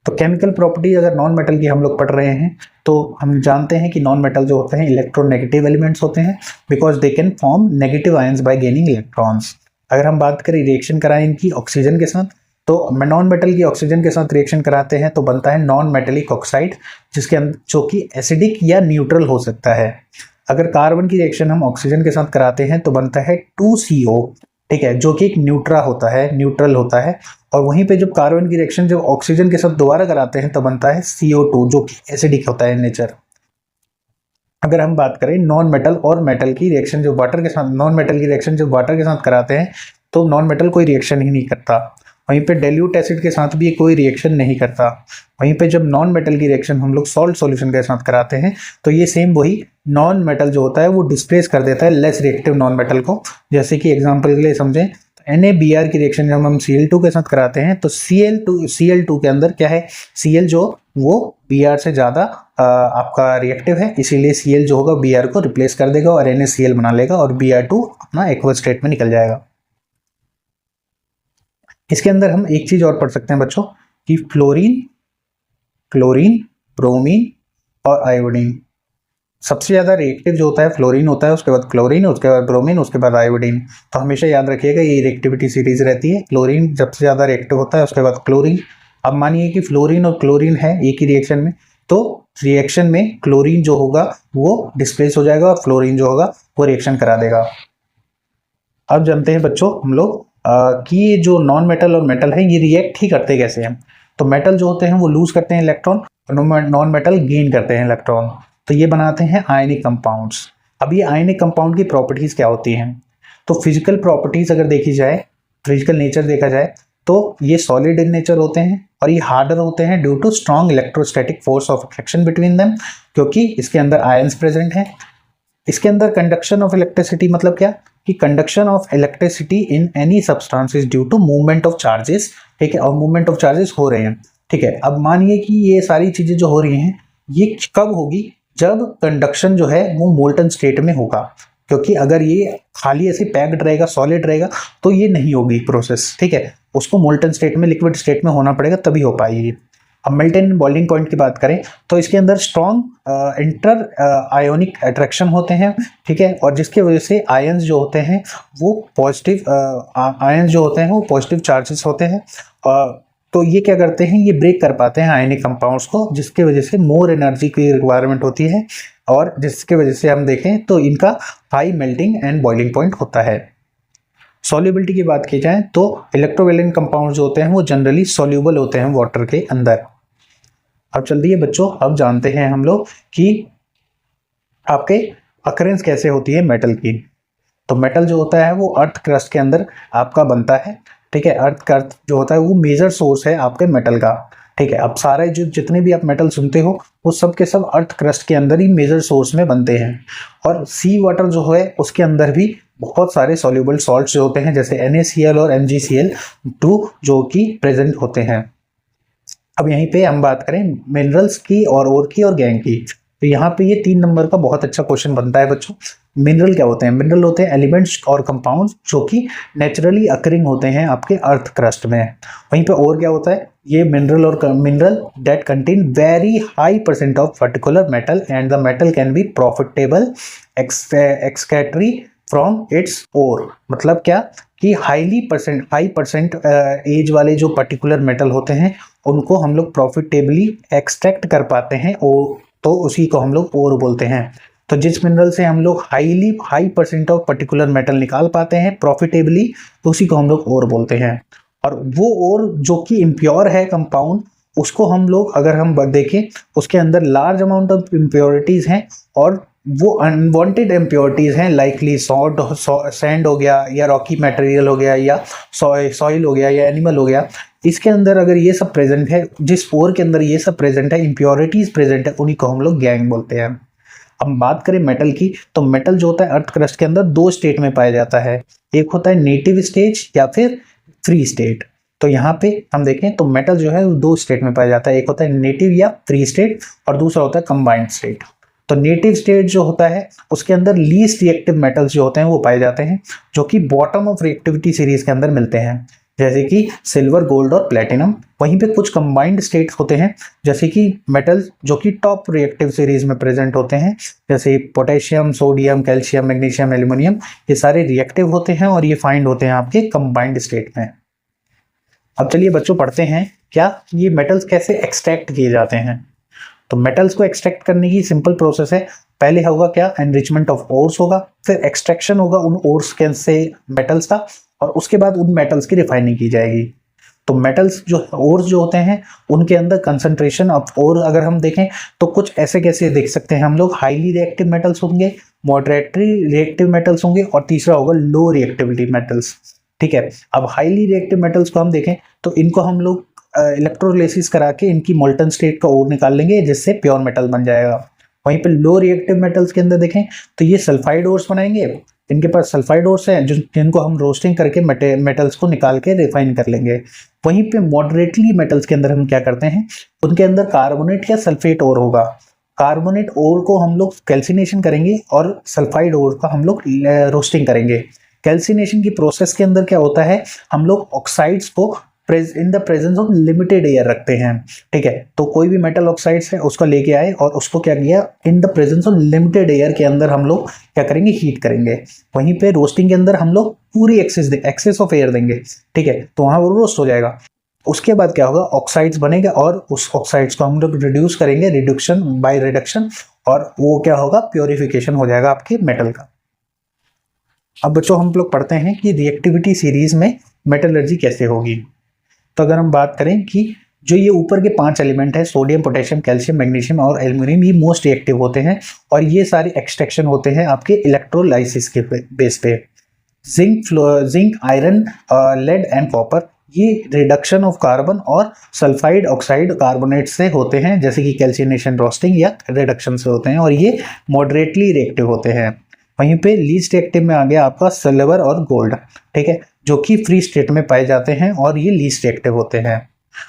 तो केमिकल प्रॉपर्टी अगर नॉन मेटल की हम लोग पढ़ रहे हैं तो हम जानते हैं कि नॉन मेटल जो होते हैं इलेक्ट्रोनेगेटिव एलिमेंट्स होते हैं, because they can form negative ions bye gaining electrons. अगर हम बात करें रिएक्शन कराएं इनकी ऑक्सीजन के साथ, तो नॉन मेटल की ऑक्सीजन के साथ रिएक्शन कराते हैं तो बनता है नॉन मेटेलिक ऑक्साइड, जिसके अंदर जो कि एसिडिक या न्यूट्रल हो सकता है। अगर कार्बन की रिएक्शन हम ऑक्सीजन के साथ कराते हैं तो बनता है 2CO, ठीक है, जो कि एक न्यूट्रल होता है। और वहीं पे जब कार्बन की रिएक्शन जब ऑक्सीजन के साथ दोबारा कराते हैं तो बनता है CO2, जो कि एसिडिक होता है नेचर। अगर हम बात करें नॉन मेटल और मेटल की रिएक्शन जो वाटर के साथ, नॉन मेटल की रिएक्शन जब वाटर के साथ कराते हैं तो नॉन मेटल कोई रिएक्शन ही नहीं करता। वहीं पे डाइल्यूट एसिड के साथ भी कोई रिएक्शन नहीं करता। वहीं पे जब नॉन मेटल की रिएक्शन हम लोग सॉल्ट सॉल्यूशन के साथ कराते हैं तो ये सेम वही नॉन मेटल जो होता है वो डिस्प्लेस कर देता है लेस रिएक्टिव नॉन मेटल को। जैसे कि एग्जांपल के लिए समझें, NaBr की रिएक्शन जब हम Cl2 के साथ कराते हैं तो Cl2 के अंदर क्या है, Cl जो वो Br से ज़्यादा आपका रिएक्टिव है, इसीलिए Cl जो होगा Br को रिप्लेस कर देगा और NaCl बना लेगा और Br2 अपना एक्वस स्टेट में निकल जाएगा। इसके अंदर हम एक चीज़ और पढ़ सकते हैं बच्चों कि फ्लोरीन, क्लोरीन, ब्रोमीन और आयोडीन, सबसे ज़्यादा रिएक्टिव जो होता है फ्लोरीन होता है, उसके बाद क्लोरीन, उसके बाद ब्रोमीन, उसके बाद आयोडीन। तो हमेशा याद रखिएगा ये रिएक्टिविटी सीरीज रहती है, क्लोरीन सबसे ज़्यादा रिएक्टिव होता है, उसके बाद क्लोरीन। अब मानिए कि फ्लोरीन और क्लोरीन है एक ही रिएक्शन में, तो रिएक्शन में क्लोरीन जो होगा वो डिस्प्लेस हो जाएगा और फ्लोरीन जो होगा वो रिएक्शन करा देगा। अब जानते हैं बच्चों हम लोग कि ये जो नॉन मेटल और मेटल है ये रिएक्ट ही करते कैसे हैं। तो मेटल जो होते हैं वो लूज करते हैं इलेक्ट्रॉन, नॉन मेटल गेन करते हैं इलेक्ट्रॉन, तो ये बनाते हैं आयनिक कंपाउंड्स। अब ये आयनिक कंपाउंड की प्रॉपर्टीज क्या होती हैं, तो फिजिकल प्रॉपर्टीज अगर देखी जाए, फिजिकल नेचर देखा जाए तो ये सॉलिड इन नेचर होते हैं और ये हार्डर होते हैं due to strong electrostatic force of attraction between them, क्योंकि इसके अंदर आयंस प्रेजेंट हैं। इसके अंदर कंडक्शन ऑफ इलेक्ट्रिसिटी मतलब क्या कि conduction of electricity in any substance is due to movement of charges, ठीक है, और मूवमेंट ऑफ चार्जेस हो रहे हैं, ठीक है। अब मानिए कि ये सारी चीजें जो हो रही हैं ये कब होगी, जब कंडक्शन जो है वो मोल्टन स्टेट में होगा, क्योंकि अगर ये खाली ऐसे पैक्ड रहेगा, सॉलिड रहेगा, तो ये नहीं होगी प्रोसेस, ठीक है, उसको मोल्टन स्टेट में, लिक्विड स्टेट में होना पड़ेगा तभी हो पाएगी। अब मेल्टन बॉइलिंग पॉइंट की बात करें तो इसके अंदर स्ट्रॉन्ग इंटर आयोनिक अट्रैक्शन होते हैं, ठीक है, और जिसकी वजह से आयंस जो होते हैं वो पॉजिटिव आयंस जो होते हैं वो पॉजिटिव चार्जेस होते हैं, तो ये क्या करते हैं, ये ब्रेक कर पाते हैं आयनिक कंपाउंड्स को, जिसकी वजह से मोर एनर्जी की रिक्वायरमेंट होती है और जिसकी वजह से हम देखें तो इनका high melting and boiling point होता है। सॉल्युबिलिटी की बात की जाए तो इलेक्ट्रोवेलेंट कंपाउंड जो होते हैं वो जनरली सॉल्यूबल होते हैं वाटर के अंदर। अब चल दिए बच्चों, अब जानते हैं हम लोग कि आपके अकरेंस कैसे होती है मेटल की। तो मेटल जो होता है वो अर्थ क्रस्ट के अंदर आपका बनता है, ठीक है, अर्थ क्रस्ट जो होता है वो मेजर सोर्स है आपके मेटल का, ठीक है। अब सारे जो जितने भी आप मेटल सुनते हो वो सब के सब अर्थ क्रस्ट के अंदर ही मेजर सोर्स में बनते हैं। और सी वाटर जो है उसके अंदर भी बहुत सारे सॉल्युबल सॉल्ट्स जो होते हैं, जैसे NaCl और MgCl2 जो कि प्रेजेंट होते हैं। अब यहीं पे हम बात करें मिनरल्स की और ओर की और गैंग की, तो यहाँ पे ये 3 नंबर का बहुत अच्छा क्वेश्चन बनता है बच्चों। मिनरल क्या होते हैं, मिनरल होते हैं एलिमेंट्स और कंपाउंड्स जो कि नेचुरली अकरिंग होते हैं आपके अर्थ क्रस्ट में। वहीं पे और क्या होता है, ये मिनरल और mineral that contain very high percent of particular metal and the metal can be profitable extracted from its ore. मतलब क्या कि हाई परसेंट एज वाले जो पर्टिकुलर मेटल होते हैं उनको हम लोग प्रॉफिटेबली एक्सट्रैक्ट कर पाते हैं, तो उसी को हम लोग ओर बोलते हैं। तो जिस मिनरल से हम लोग high percent of particular metal निकाल पाते हैं प्रॉफिटेबली, तो उसी को हम लोग ओर बोलते हैं। और वो ओर जो कि इम्प्योर है कंपाउंड, उसको हम लोग अगर हम देखें उसके अंदर लार्ज अमाउंट ऑफ इम्प्योरिटीज़ हैं और वो अनवांटेड इम्प्योरिटीज़ हैं, लाइकली सैंड हो गया या रॉकी मटेरियल हो गया या सॉइल हो गया या एनिमल हो गया। इसके अंदर अगर ये सब प्रेजेंट है, जिस ओर के अंदर ये सब प्रेजेंट है, इम्प्योरिटीज़ प्रेजेंट है, उन्हीं को हम लोग गैंग बोलते हैं। अब बात करें मेटल की, तो मेटल जो होता है अर्थ क्रस्ट के अंदर दो स्टेट में पाया जाता है, एक होता है नेटिव स्टेज या फिर फ्री स्टेट। तो यहाँ पे हम देखें तो मेटल जो है वो दो स्टेट में पाया जाता है, एक होता है नेटिव या फ्री स्टेट और दूसरा होता है कंबाइंड स्टेट। तो नेटिव स्टेट जो होता है उसके अंदर लीस्ट रिएक्टिव मेटल्स जो होते हैं वो पाए जाते हैं, जो कि बॉटम ऑफ रिएक्टिविटी सीरीज के अंदर मिलते हैं, जैसे कि सिल्वर, गोल्ड और प्लेटिनम। वहीं पे कुछ कंबाइंड स्टेट्स होते हैं जैसे कि मेटल जो कि टॉप रिएक्टिव सीरीज में प्रेजेंट होते हैं, जैसे potassium, sodium, calcium, magnesium, aluminium, ये सारे रिएक्टिव होते हैं और ये फाइंड होते हैं आपके कंबाइंड स्टेट में। अब चलिए बच्चों पढ़ते हैं क्या ये मेटल्स कैसे एक्सट्रैक्ट किए जाते हैं। तो मेटल्स को एक्सट्रैक्ट करने की सिंपल प्रोसेस है, पहले होगा क्या, एनरिचमेंट ऑफ ओर्स होगा, फिर एक्सट्रैक्शन होगा उन ओर्स के से मेटल्स का, और उसके बाद उन मेटल्स की रिफाइनिंग की जाएगी। तो मेटल्स जो ओर्स जो होते हैं उनके अंदर कंसंट्रेशन ऑफ ओर अगर हम देखें तो कुछ ऐसे कैसे देख सकते हैं हम लोग, हाईली रिएक्टिव मेटल्स होंगे, मॉडरेटली रिएक्टिव मेटल्स होंगे और तीसरा होगा लो रिएक्टिविटी मेटल्स। ठीक है, अब हाईली रिएक्टिव मेटल्स को हम देखें तो इनको हम लोग इलेक्ट्रोलिसिस करा के इनकी मोल्टन स्टेट का ओर निकाल लेंगे जिससे प्योर मेटल बन जाएगा। वहीं पे लो रिएक्टिव मेटल्स के अंदर देखें तो ये सल्फाइड ओर्स बनाएंगे, इनके पास सल्फाइड ओर्स हैं जिनको हम रोस्टिंग करके मेटल्स को निकाल के रिफाइन कर लेंगे। वहीं पे मॉडरेटली मेटल्स के अंदर हम क्या करते हैं, उनके अंदर कार्बोनेट या सल्फेट ओर होगा, कार्बोनेट ओर को हम लोग कैल्सिनेशन करेंगे और सल्फाइड ओर का हम लोग रोस्टिंग करेंगे। कैल्सिनेशन की प्रोसेस के अंदर क्या होता है, हम लोग ऑक्साइड्स को इन the presence of limited air रखते हैं। ठीक है, तो कोई भी मेटल ऑक्साइड्स है उसको लेके आए और उसको क्या किया, इन the presence of limited air के अंदर हम लोग क्या करेंगे, हीट करेंगे। वहीं पे रोस्टिंग के अंदर हम लोग पूरी एक्सेस ऑफ एयर देंगे। ठीक है, तो वहां वो रोस्ट हो जाएगा। उसके बाद क्या होगा, ऑक्साइड्स बनेगा और उस ऑक्साइड्स को हम लोग रिड्यूस करेंगे, रिडक्शन बाय रिडक्शन, और वो क्या होगा, प्योरिफिकेशन हो जाएगा आपके मेटल का। अब बच्चों हम लोग पढ़ते हैं कि रिएक्टिविटी सीरीज में मेटलर्जी कैसे होगी। तो अगर हम बात करें कि जो ये ऊपर के 5 एलिमेंट है, सोडियम, पोटेशियम, कैल्शियम, मैग्नीशियम और एल्यूमिनियम, ये मोस्ट रिएक्टिव होते हैं और ये सारे एक्सट्रैक्शन होते हैं आपके इलेक्ट्रोलाइसिस के बेस पे। Zinc, iron, lead and copper, ये रिडक्शन ऑफ कार्बन और सल्फाइड ऑक्साइड कार्बोनेट से होते हैं, जैसे कि कैल्सिनेशन, रोस्टिंग या रिडक्शन से होते हैं, और ये मॉडरेटली रिएक्टिव होते हैं। वहीं पे लीस्ट रिएक्टिव में आ गया आपका सिल्वर और गोल्ड। ठीक है, जो कि फ्री स्टेट में पाए जाते हैं और ये लीस्ट रिएक्टिव होते हैं।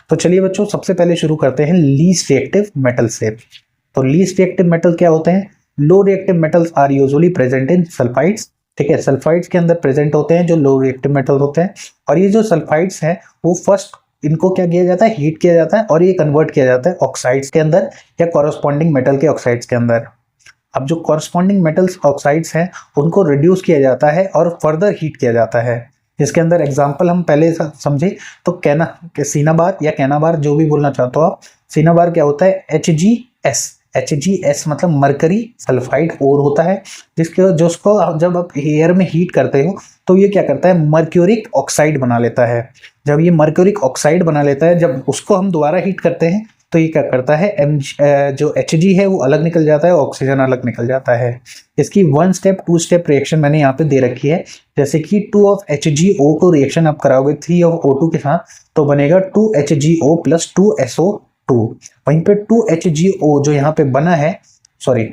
तो चलिए बच्चों सबसे पहले शुरू करते हैं लीस्ट रिएक्टिव मेटल से। तो लीस्ट रिएक्टिव मेटल क्या होते हैं, low reactive metals are usually present in sulphides. ठीक है, सल्फाइड्स के अंदर प्रेजेंट होते हैं जो लो रिएक्टिव मेटल होते हैं, और ये जो सल्फाइड्स हैं वो फर्स्ट इनको क्या किया जाता है, हीट किया जाता है और ये कन्वर्ट किया जाता है ऑक्साइड्स के अंदर या कॉरस्पॉन्डिंग मेटल के ऑक्साइड्स के अंदर। अब जो कॉरस्पॉन्डिंग मेटल्स ऑक्साइड्स हैं उनको रिड्यूस किया जाता है और फर्दर हीट किया जाता है। इसके अंदर एग्जांपल हम पहले समझे तो सिनाबार या कैनाबार, जो भी बोलना चाहते हो आप। सिनाबार क्या होता है, HgS मतलब मरकरी सल्फाइड ओर होता है, जिसको जब आप एयर में हीट करते हो तो ये क्या करता है, मर्क्यूरिक ऑक्साइड बना लेता है। जब ये मर्क्यूरिक ऑक्साइड बना लेता है, जब उसको हम दोबारा हीट करते हैं तो ये क्या करता है, जो Hg है वो अलग निकल जाता है, ऑक्सीजन अलग निकल जाता है। इसकी 1 स्टेप 2 स्टेप रिएक्शन मैंने यहाँ पे दे रखी है, जैसे कि 2 ऑफ HgO को रिएक्शन आप कराओगे 3 ऑफ O2 के साथ तो बनेगा 2 HgO प्लस 2 SO2। वहीं पे 2 HgO जो यहाँ पे बना है, सॉरी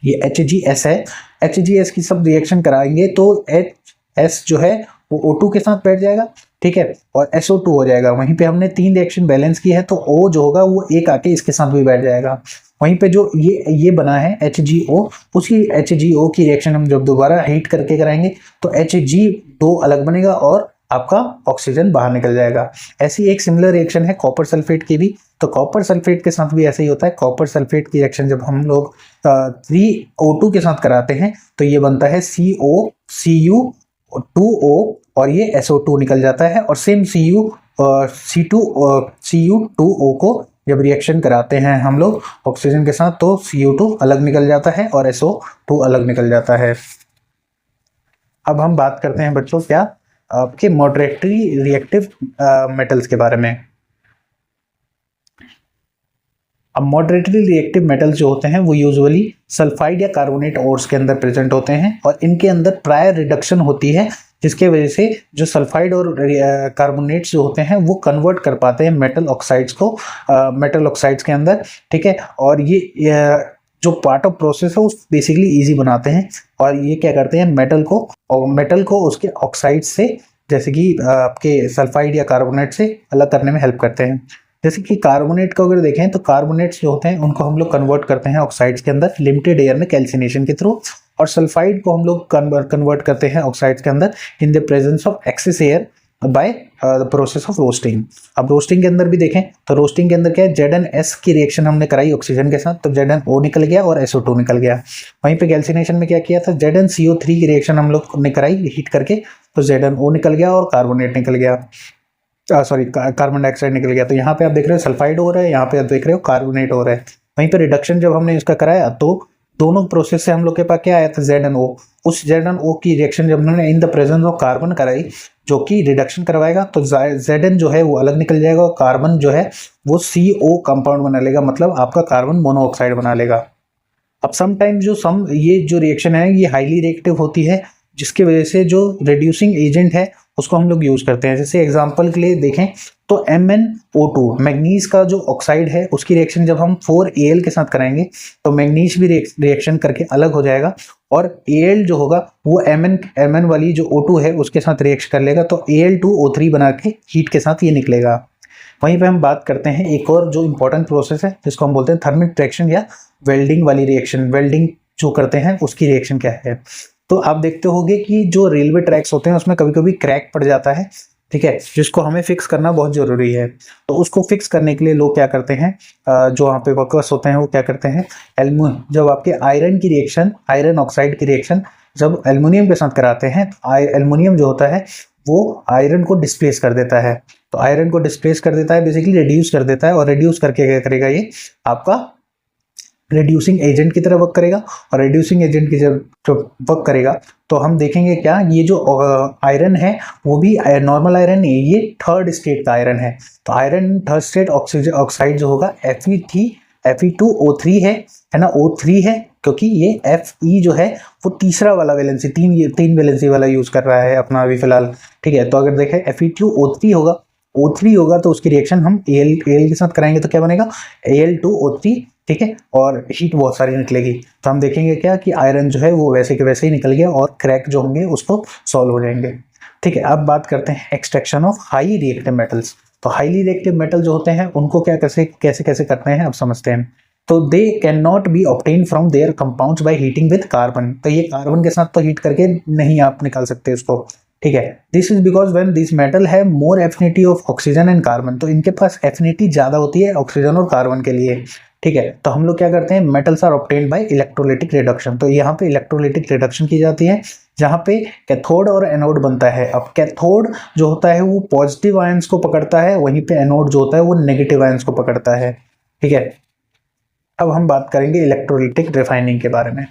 ये HgS है, HgS की सब रिएक्शन कराएंगे तो HS जो है वो O2 के साथ बैठ जाएगा। ठीक है, और SO2 हो जाएगा। वहीं पे हमने 3 रिएक्शन बैलेंस की है तो O जो होगा वो एक आके इसके साथ भी बैठ जाएगा। वहीं पे जो ये बना है HgO, उसी HgO की रिएक्शन हम जब दोबारा हीट करके कराएंगे तो Hg2 अलग बनेगा और आपका ऑक्सीजन बाहर निकल जाएगा। ऐसी एक सिमिलर रिएक्शन है कॉपर सल्फेट की भी। तो कॉपर सल्फेट के साथ भी ऐसे ही होता है। कॉपर सल्फेट की रिएक्शन जब हम लोग 3O2 के साथ कराते हैं तो ये बनता है CO, Cu, 2O और ये SO2 निकल जाता है। और सेम Cu2O को जब रिएक्शन कराते हैं हम लोग ऑक्सीजन के साथ तो Cu2 अलग निकल जाता है और SO2 अलग निकल जाता है। अब हम बात करते हैं बच्चों क्या आपके मॉडरेटली रिएक्टिव मेटल्स के बारे में। अब मॉडरेटली रिएक्टिव मेटल्स जो होते हैं वो यूजुअली सल्फाइड या कार्बोनेट ओर्स के अंदर प्रेजेंट होते हैं और इनके अंदर प्रायर रिडक्शन होती है, जिसके वजह से जो सल्फाइड और कार्बोनेट्स जो होते हैं वो कन्वर्ट कर पाते हैं मेटल ऑक्साइड्स को मेटल ऑक्साइड्स के अंदर। ठीक है, और जो पार्ट ऑफ प्रोसेस है उस बेसिकली इजी बनाते हैं। और ये क्या करते हैं, मेटल को उसके ऑक्साइड से, जैसे कि आपके सल्फाइड या कार्बोनेट से अलग करने में हेल्प करते हैं। जैसे कि कार्बोनेट को अगर देखें तो कार्बोनेट्स जो होते हैं उनको हम लोग कन्वर्ट करते हैं ऑक्साइड्स के अंदर लिमिटेड एयर में कैल्सिनेशन के थ्रू, और सल्फाइड को हम लोग कन्वर्ट करते हैं ऑक्साइड्स के अंदर in the presence of excess air by the process of roasting. अब रोस्टिंग के अंदर भी देखें तो रोस्टिंग के अंदर क्या है, ZnS की रिएक्शन हमने कराई ऑक्सीजन के साथ, तो ZnO निकल गया और SO2 निकल गया। वहीं पे कैल्सिनेशन में क्या किया था, ZnCO3 की रिएक्शन हम लोग ने कराई हीट करके, तो ZnO निकल गया और कार्बोनेट निकल गया, सॉरी कार्बन डाइऑक्साइड निकल गया। तो यहाँ पे आप देख रहे हो सल्फाइड हो रहा है, यहाँ पे आप देख रहे हो कार्बोनेट हो रहा है। वहीं पे रिडक्शन जब हमने इसका कराया तो दोनों प्रोसेस से हम लोग के पास क्या आया था, ZnO। उस ZnO की रिएक्शन जब हमने इन द प्रेजेंस ऑफ कार्बन कराई जो कि रिडक्शन करवाएगा, तो Zn जो है वो अलग निकल जाएगा और कार्बन जो है वो CO कंपाउंड बना लेगा, मतलब आपका कार्बन मोनोऑक्साइड बना लेगा। अब समटाइम्स ये जो रिएक्शन है ये हाईली रिएक्टिव होती है, जिसकी वजह से जो रिड्यूसिंग एजेंट है उसको हम लोग यूज करते हैं। जैसे एग्जांपल के लिए देखें तो MnO2 मैग्नीज का जो ऑक्साइड है उसकी रिएक्शन जब हम 4Al के साथ कराएंगे तो मैग्नीज भी रिएक्शन करके अलग हो जाएगा, और Al जो होगा वो Mn वाली जो O2 है उसके साथ रिएक्शन कर लेगा, तो Al2O3 बना के हीट के साथ ये निकलेगा। वहीं पे हम बात करते हैं एक और जो इंपॉर्टेंट प्रोसेस है जिसको हम बोलते हैं थर्मिक रिएक्शन या वेल्डिंग वाली रिएक्शन। वेल्डिंग जो करते हैं उसकी रिएक्शन क्या है, तो आप देखते होंगे कि जो रेलवे ट्रैक्स होते हैं उसमें कभी कभी क्रैक पड़ जाता है, ठीक है, जिसको हमें फिक्स करना बहुत जरूरी है। तो उसको फिक्स करने के लिए लोग क्या करते हैं, जो वहाँ पे वर्कर्स होते हैं वो क्या करते हैं, जब आपके आयरन ऑक्साइड की रिएक्शन जब एल्युमिनियम के साथ कराते हैं, एल्युमिनियम जो होता है वो आयरन को डिस्प्लेस कर देता है। तो आयरन को डिस्प्लेस कर देता है, बेसिकली रिड्यूस कर देता है, और रिड्यूस करके क्या करेगा, ये आपका रिड्यूसिंग एजेंट की तरह वर्क करेगा। और रिड्यूसिंग एजेंट की जब वर्क करेगा तो हम देखेंगे क्या, ये जो आयरन है वो भी नॉर्मल आयरन नहीं, ये थर्ड स्टेट का आयरन है। तो आयरन थर्ड स्टेट ऑक्साइड जो होगा Fe2O3 है ना, O3 है, क्योंकि ये Fe जो है वो तीसरा वाला वैलेंसी, तीन वैलेंसी वाला यूज कर रहा है अपना अभी फिलहाल, ठीक है। तो अगर देखें Fe2O3 होगा, O3 होगा तो उसकी रिएक्शन हम Al के साथ कराएंगे तो क्या बनेगा, Al2O3, ठीक है, और हीट बहुत सारी निकलेगी। तो हम देखेंगे क्या कि आयरन जो है वो वैसे के वैसे ही निकल गया और क्रैक जो होंगे उसको सॉल्व हो जाएंगे, ठीक है। अब बात करते हैं extraction of high reactive metals. तो हाईली रिएक्टिव मेटल जो होते हैं उनको क्या कैसे करते हैं अब समझते हैं। तो they can not be obtain from there compounds by heating with carbon. तो ये कार्बन के साथ तो हीट करके नहीं आप निकाल सकते इसको, ठीक है। This is because when this metal है more affinity of oxygen and carbon, तो इनके पास एफिनिटी ज्यादा होती है ऑक्सीजन और कार्बन के लिए, ठीक है। तो हम लोग क्या करते हैं, metals are obtained by electrolytic reduction. तो यहाँ पे इलेक्ट्रोलाइटिक रिडक्शन की जाती है जहाँ पे कैथोड और एनोड बनता है। अब कैथोड जो होता है वो पॉजिटिव आयंस को पकड़ता है, वहीं पे एनोड जो होता है वो नेगेटिव आयंस को पकड़ता है, ठीक है। अब हम बात करेंगे इलेक्ट्रोलाइटिक रिफाइनिंग के बारे में।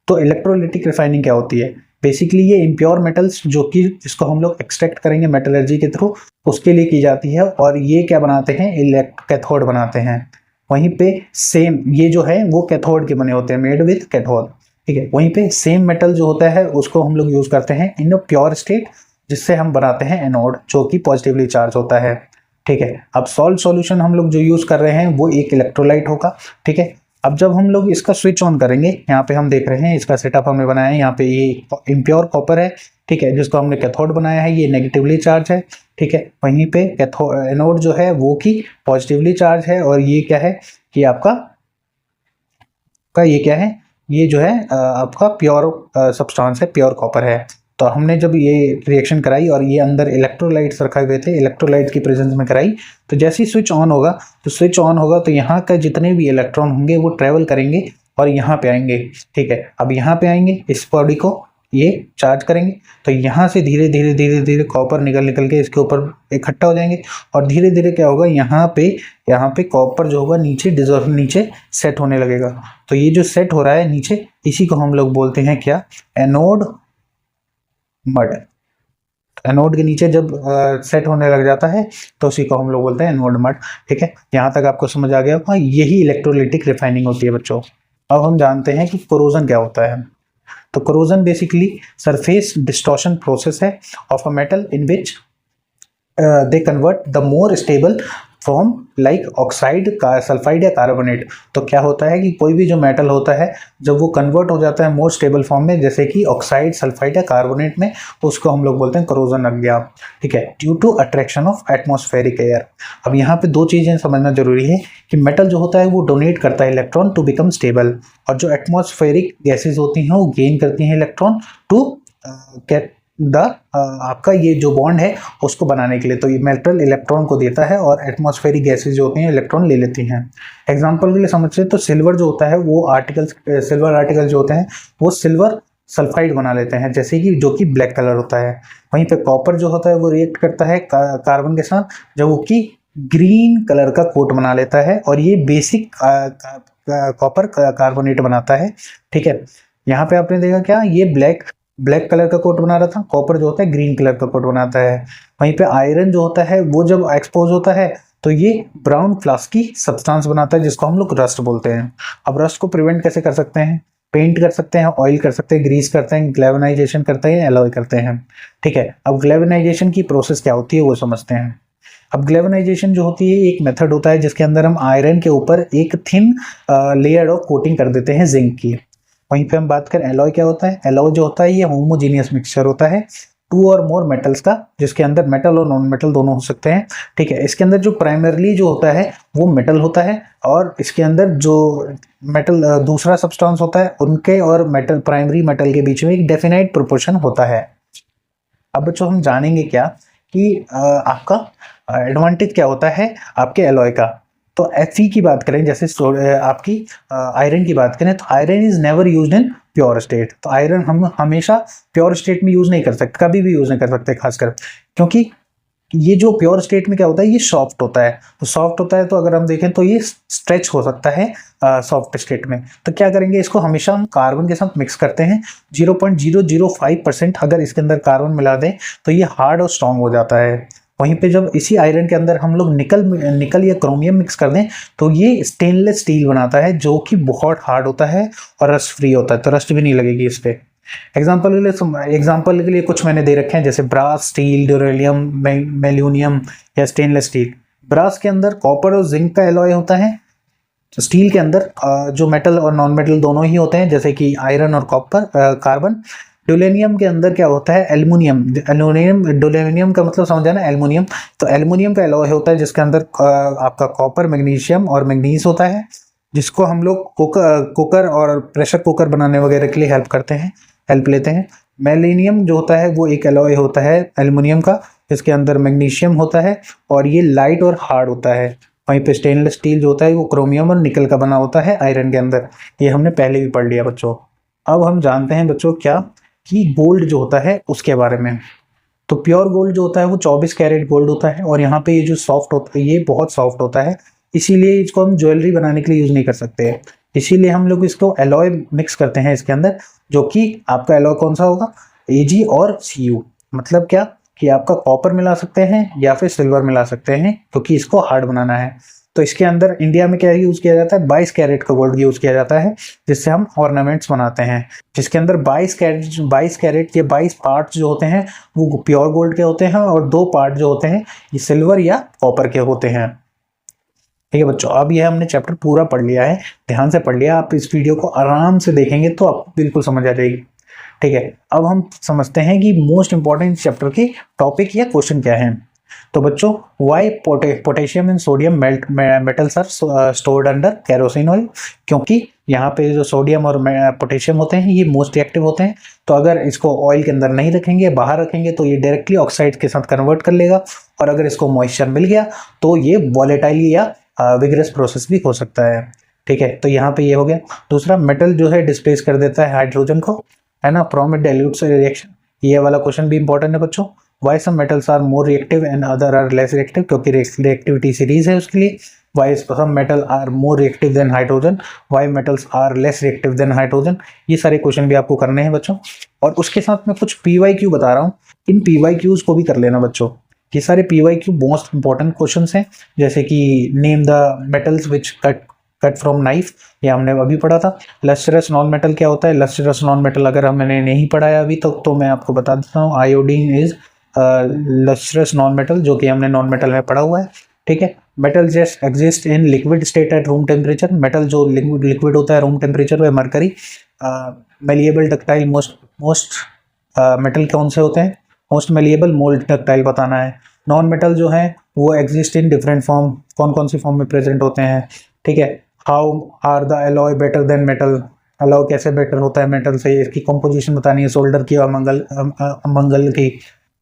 तो इलेक्ट्रोलाइटिक रिफाइनिंग क्या होती है, बेसिकली ये इम्प्योर मेटल्स जो कि जिसको हम लोग एक्सट्रैक्ट करेंगे मेटलर्जी के थ्रू, उसके लिए की जाती है, और ये क्या बनाते हैं, कैथोड बनाते हैं। वहीं पे सेम ये जो है वो कैथोड के बने होते हैं, मेड विद कैथोड, ठीक है। वहीं पे सेम मेटल जो होता है उसको हम लोग यूज करते हैं इन प्योर स्टेट, जिससे हम बनाते हैं एनोड जो कि पॉजिटिवली चार्ज होता है, ठीक है। अब सॉल्ट सॉल्यूशन हम लोग जो यूज कर रहे हैं वो एक इलेक्ट्रोलाइट होगा, ठीक है। अब जब हम लोग इसका स्विच ऑन करेंगे, यहाँ पे हम देख रहे हैं इसका सेटअप हमने बनाया है, यहाँ पे ये इम्प्योर कॉपर है, ठीक है, जिसको हमने कैथोड बनाया है, ये नेगेटिवली चार्ज है, ठीक है। वहीं पे एनोड जो है वो की पॉजिटिवली चार्ज है, और ये क्या है कि आपका ये क्या है, ये जो है आपका प्योर सब्सटेंस है, प्योर कॉपर है। तो हमने जब ये रिएक्शन कराई और ये अंदर इलेक्ट्रोलाइट्स रखे हुए थे, इलेक्ट्रोलाइट की प्रेजेंस में कराई, तो जैसे ही स्विच ऑन होगा तो यहाँ का जितने भी इलेक्ट्रॉन होंगे वो ट्रेवल करेंगे और यहाँ पे आएंगे, ठीक है। अब यहाँ पे आएंगे, इस बॉडी को ये चार्ज करेंगे, तो यहाँ से धीरे धीरे कॉपर निकल के इसके ऊपर इकट्ठा हो जाएंगे, और धीरे धीरे क्या होगा, यहाँ पे कॉपर जो होगा नीचे सेट होने लगेगा। तो ये जो सेट हो रहा है नीचे, इसी को हम लोग बोलते हैं क्या, एनोड मड। एनोड के नीचे जब सेट होने लग जाता है तो उसी को हम लोग बोलते हैं एनोड मड, ठीक है। यहाँ तक आपको समझ आ गया होगा, यही इलेक्ट्रोलाइटिक रिफाइनिंग होती है बच्चों। अब हम जानते हैं कि कोरोजन क्या होता है। तो corrosion basically surface distortion process है of a metal in which they convert the more stable form like oxide का सल्फाइड या कार्बोनेट। तो क्या होता है कि कोई भी जो मेटल होता है जब वो कन्वर्ट हो जाता है मोर स्टेबल फॉर्म में, जैसे कि ऑक्साइड, सल्फाइड या कार्बोनेट में, तो उसको हम लोग बोलते हैं करोजन लग गया। ठीक है, due to attraction of atmospheric air. अब यहाँ पे दो चीजें समझना जरूरी है कि मेटल जो होता है वो डोनेट करता है इलेक्ट्रॉन टू बिकम स्टेबल, और जो एटमॉस्फेरिक गैसेज होती हैं वो गेन करती हैं इलेक्ट्रॉन टू गेट द आपका ये जो बॉन्ड है उसको बनाने के लिए। तो ये मेटल इलेक्ट्रॉन को देता है और एटमॉस्फेरिक गैसेज जो होती हैं इलेक्ट्रॉन ले लेती हैं। एग्जांपल के लिए समझते हैं तो सिल्वर जो होता है वो सिल्वर आर्टिकल जो होते हैं वो सिल्वर सल्फाइड बना लेते हैं, जैसे कि जो कि ब्लैक कलर होता है। वहीं पे कॉपर जो होता है वो रिएक्ट करता है कार्बन के साथ, जब वो कि ग्रीन कलर का कोट बना लेता है, और ये बेसिक कॉपर कार्बोनेट बनाता है। ठीक है, यहाँ पे आपने देखा क्या, ये ब्लैक कलर का कोट बना रहा था, कॉपर जो होता है ग्रीन कलर का कोट बनाता है। वहीं पे आयरन जो होता है वो जब एक्सपोज होता है तो ये ब्राउन फ्लास्की सब्सटेंस बनाता है जिसको हम लोग रस्ट बोलते हैं। अब रस्ट को प्रिवेंट कैसे कर सकते हैं? पेंट कर सकते हैं, ऑयल कर सकते हैं, ग्रीस करते हैं, ग्लैवेनाइजेशन करते हैं, एलॉय करते हैं। ठीक है, अब ग्लैवेनाइजेशन की प्रोसेस क्या होती है वो समझते हैं। अब ग्लैवेनाइजेशन जो होती है एक मेथड होता है जिसके अंदर हम आयरन के ऊपर एक थिन लेयर ऑफ कोटिंग कर देते हैं जिंक की। वहीं पे हम बात करें एलॉय क्या होता है। एलॉय जो होता है ये होमोजीनियस मिक्सचर होता है टू और मोर मेटल्स का, जिसके अंदर मेटल और नॉन मेटल दोनों हो सकते हैं। ठीक है, इसके अंदर जो प्राइमरली जो होता है वो मेटल होता है, और इसके अंदर जो मेटल दूसरा सब्सटेंस होता है उनके और मेटल प्राइमरी मेटल के बीच में एक डेफिनाइट प्रोपोर्शन होता है। अब बच्चों हम जानेंगे क्या कि आपका एडवांटेज क्या होता है आपके एलॉय का। तो Fe की बात करें, जैसे आपकी आयरन की बात करें, तो iron is never used in pure state. तो आयरन हम हमेशा प्योर स्टेट में यूज नहीं कर सकते, कभी भी यूज नहीं कर सकते, खासकर क्योंकि ये जो प्योर स्टेट में क्या होता है ये सॉफ्ट होता है। तो सॉफ्ट होता है तो अगर हम देखें तो ये स्ट्रेच हो सकता है सॉफ्ट स्टेट में। तो क्या करेंगे, इसको हमेशा हम कार्बन के साथ मिक्स करते हैं। 0.005% अगर इसके अंदर कार्बन मिला दें तो ये हार्ड और स्ट्रांग हो जाता है। वहीं पे जब इसी आयरन के अंदर हम लोग निकल या क्रोमियम मिक्स कर दें तो ये स्टेनलेस स्टील बनाता है जो कि बहुत हार्ड होता है और रस्ट फ्री होता है, तो रस्ट भी नहीं लगेगी इस पे। एग्जाम्पल के लिए कुछ मैंने दे रखे हैं, जैसे ब्रास, स्टील, ड्यूरेलियम, मेल्यूनियम या स्टेनलेस स्टील। ब्रास के अंदर कॉपर और जिंक का एलॉय होता है। तो स्टील के अंदर जो मेटल और नॉन मेटल दोनों ही होते हैं, जैसे कि आयरन और कॉपर, कार्बन। ड्यूलेनियम के अंदर क्या होता है, एल्युमिनियम। ड्यूलेनियम का मतलब समझ आना, एल्युमिनियम। तो एल्युमिनियम का एलॉय होता है जिसके अंदर आपका कॉपर, मैग्नीशियम और मैग्नीज होता है, जिसको हम लोग कुकर और प्रेशर कुकर बनाने वगैरह के लिए हेल्प लेते हैं। मेलेनियम जो होता है वो एक एलॉय होता है एल्युमिनियम का, जिसके अंदर मैग्नीशियम होता है और ये लाइट और हार्ड होता है। वहीं पे स्टेनलेस स्टील जो होता है वो क्रोमियम और निकल का बना होता है आयरन के अंदर। ये हमने पहले भी पढ़ लिया बच्चों। अब हम जानते हैं बच्चों क्या कि गोल्ड जो होता है उसके बारे में। तो प्योर गोल्ड जो होता है वो 24 कैरेट गोल्ड होता है, और यहाँ पे ये जो सॉफ्ट होता है ये बहुत सॉफ्ट होता है, इसीलिए इसको हम ज्वेलरी बनाने के लिए यूज नहीं कर सकते। इसीलिए हम लोग इसको एलॉय मिक्स करते हैं इसके अंदर, जो कि आपका एलॉय कौन सा होगा, Ag और Cu। मतलब क्या कि आपका कॉपर मिला सकते हैं या फिर सिल्वर मिला सकते हैं, क्योंकि इसको हार्ड बनाना है। तो इसके अंदर इंडिया में क्या यूज किया जाता है, 22 कैरेट का गोल्ड यूज किया जाता है, जिससे हम ऑर्नामेंट्स बनाते हैं, जिसके अंदर 22 कैरेट के 22 पार्ट जो होते हैं वो प्योर गोल्ड के होते हैं, और 2 पार्ट जो होते हैं ये सिल्वर या कॉपर के होते हैं। ठीक है बच्चों, अब ये हमने चैप्टर पूरा पढ़ लिया है, ध्यान से पढ़ लिया। आप इस वीडियो को आराम से देखेंगे तो आपको बिल्कुल समझ आ जाएगी। ठीक है, अब हम समझते हैं कि मोस्ट इंपॉर्टेंट चैप्टर के टॉपिक या क्वेश्चन क्या है। तो बच्चों, why potassium and sodium metals are stored under kerosene oil. क्योंकि यहाँ पे जो सोडियम और पोटेशियम होते हैं ये मोस्ट रिएक्टिव होते हैं, तो अगर इसको ऑयल के अंदर नहीं रखेंगे, बाहर रखेंगे, तो ये डायरेक्टली ऑक्साइड के साथ कन्वर्ट कर लेगा, और अगर इसको मॉइस्चर मिल गया तो ये वॉलेटाइल या विगरस प्रोसेस भी हो सकता है। ठीक है, तो यहाँ पे ये हो गया। दूसरा, मेटल जो है डिस्प्लेस कर देता है हाइड्रोजन को, है ना, फ्रॉम ए डाइल्यूट से रिएक्शन। ये वाला क्वेश्चन भी इंपॉर्टेंट है बच्चों। Why some metals are more reactive and other are less reactive, क्योंकि रिएक्टिविटी सीरीज है उसके लिए। Why some metal are more reactive than hydrogen, why metals are less reactive than hydrogen. ये सारे क्वेश्चन भी आपको करने हैं बच्चों, और उसके साथ में कुछ PYQ बता रहा हूँ, इन PYQs को भी कर लेना बच्चों। ये सारे PYQ मोस्ट इंपॉर्टेंट क्वेश्चंस हैं, जैसे कि name the metals which cut from knife, ये हमने अभी पढ़ा था। लस्टरस नॉन मेटल क्या होता है, लस्टरस नॉन मेटल अगर हमने नहीं पढ़ाया अभी तक तो मैं आपको बता देता हूँ, iodine is lustrous non metal, जो कि हमने नॉन मेटल में पढ़ा हुआ है। ठीक है, metal just exist in liquid state at room temperature, metal जो लिक्विड होता है रूम टेम्परेचर पे, mercury. Malleable ductile, most metal कौन से होते हैं, मोस्ट मेलिएबल मोल्ड डक्टाइल बताना है। नॉन मेटल जो है वो एग्जिस्ट इन डिफरेंट फॉर्म, कौन कौन सी फॉर्म में प्रेजेंट होते हैं, ठीक है। How are the alloy better than metal, alloy कैसे बेटर होता है मेटल से, इसकी कंपोजिशन बतानी है, सोल्डर की और मंगल की,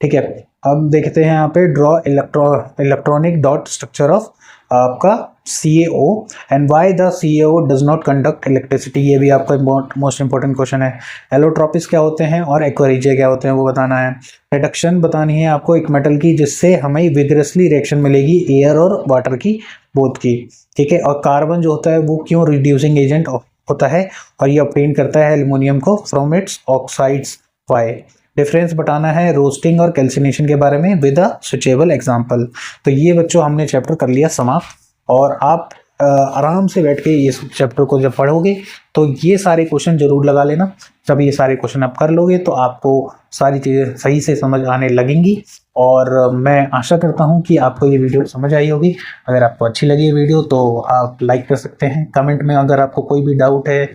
ठीक है। अब देखते हैं यहाँ पे draw electronic dot structure of आपका CaO and why the CaO does not conduct electricity, ये भी आपका मोस्ट इंपॉर्टेंट क्वेश्चन है। एलोट्रोपिस क्या होते हैं और एक्वारिजिया क्या होते हैं वो बताना है। रिडक्शन बतानी है आपको एक मेटल की जिससे हमें विग्रसली रिएक्शन मिलेगी एयर और वाटर की, बोथ की, ठीक है। और कार्बन जो होता है वो क्यों रिड्यूसिंग एजेंट होता है और ये ऑब्टेन करता है एल्युमिनियम को from its oxides, why. Difference बताना है रोस्टिंग और कैल्सिनेशन के बारे में विद अ सुचेबल एग्जांपल। तो ये बच्चों हमने चैप्टर कर लिया समाप्त, और आप आराम से बैठ के इस चैप्टर को जब पढ़ोगे तो ये सारे क्वेश्चन जरूर लगा लेना। जब ये सारे क्वेश्चन आप कर लोगे तो आपको सारी चीज़ें सही से समझ आने लगेंगी, और मैं आशा करता हूँ कि आपको ये वीडियो समझ आई होगी। अगर आपको अच्छी लगी ये वीडियो तो आप लाइक कर सकते हैं। कमेंट में अगर आपको कोई भी डाउट है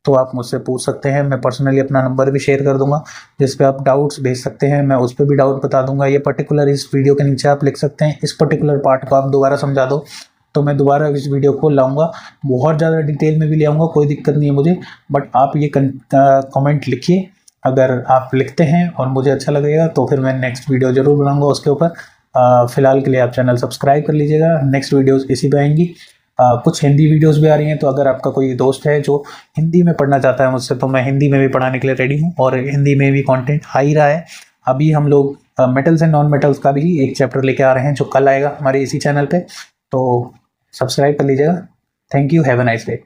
तो आप मुझसे पूछ सकते हैं, मैं पर्सनली अपना नंबर भी शेयर कर दूंगा जिस पे आप डाउट्स भेज सकते हैं, मैं उस पर भी डाउट बता दूंगा। ये पर्टिकुलर इस वीडियो के नीचे आप लिख सकते हैं इस पर्टिकुलर पार्ट को आप दोबारा समझा दो, तो मैं दोबारा इस वीडियो को लाऊंगा, बहुत ज़्यादा डिटेल में भी ले आऊँगा, कोई दिक्कत नहीं है मुझे। बट आप ये कमेंट लिखिए, अगर आप लिखते हैं और मुझे अच्छा लगेगा तो फिर मैं नेक्स्ट वीडियो ज़रूर बनाऊँगा उसके ऊपर। फ़िलहाल के लिए आप चैनल सब्सक्राइब कर लीजिएगा, नेक्स्ट वीडियोज़ इसी पे आएंगी। कुछ हिंदी वीडियोस भी आ रही हैं, तो अगर आपका कोई दोस्त है जो हिंदी में पढ़ना चाहता है मुझसे तो मैं हिंदी में भी पढ़ाने के लिए रेडी हूँ, और हिंदी में भी कंटेंट आ ही रहा है। अभी हम लोग मेटल्स एंड नॉन मेटल्स का भी एक चैप्टर लेके आ रहे हैं जो कल आएगा हमारे इसी चैनल पे, तो सब्सक्राइब कर लीजिएगा। Thank you, have a nice day.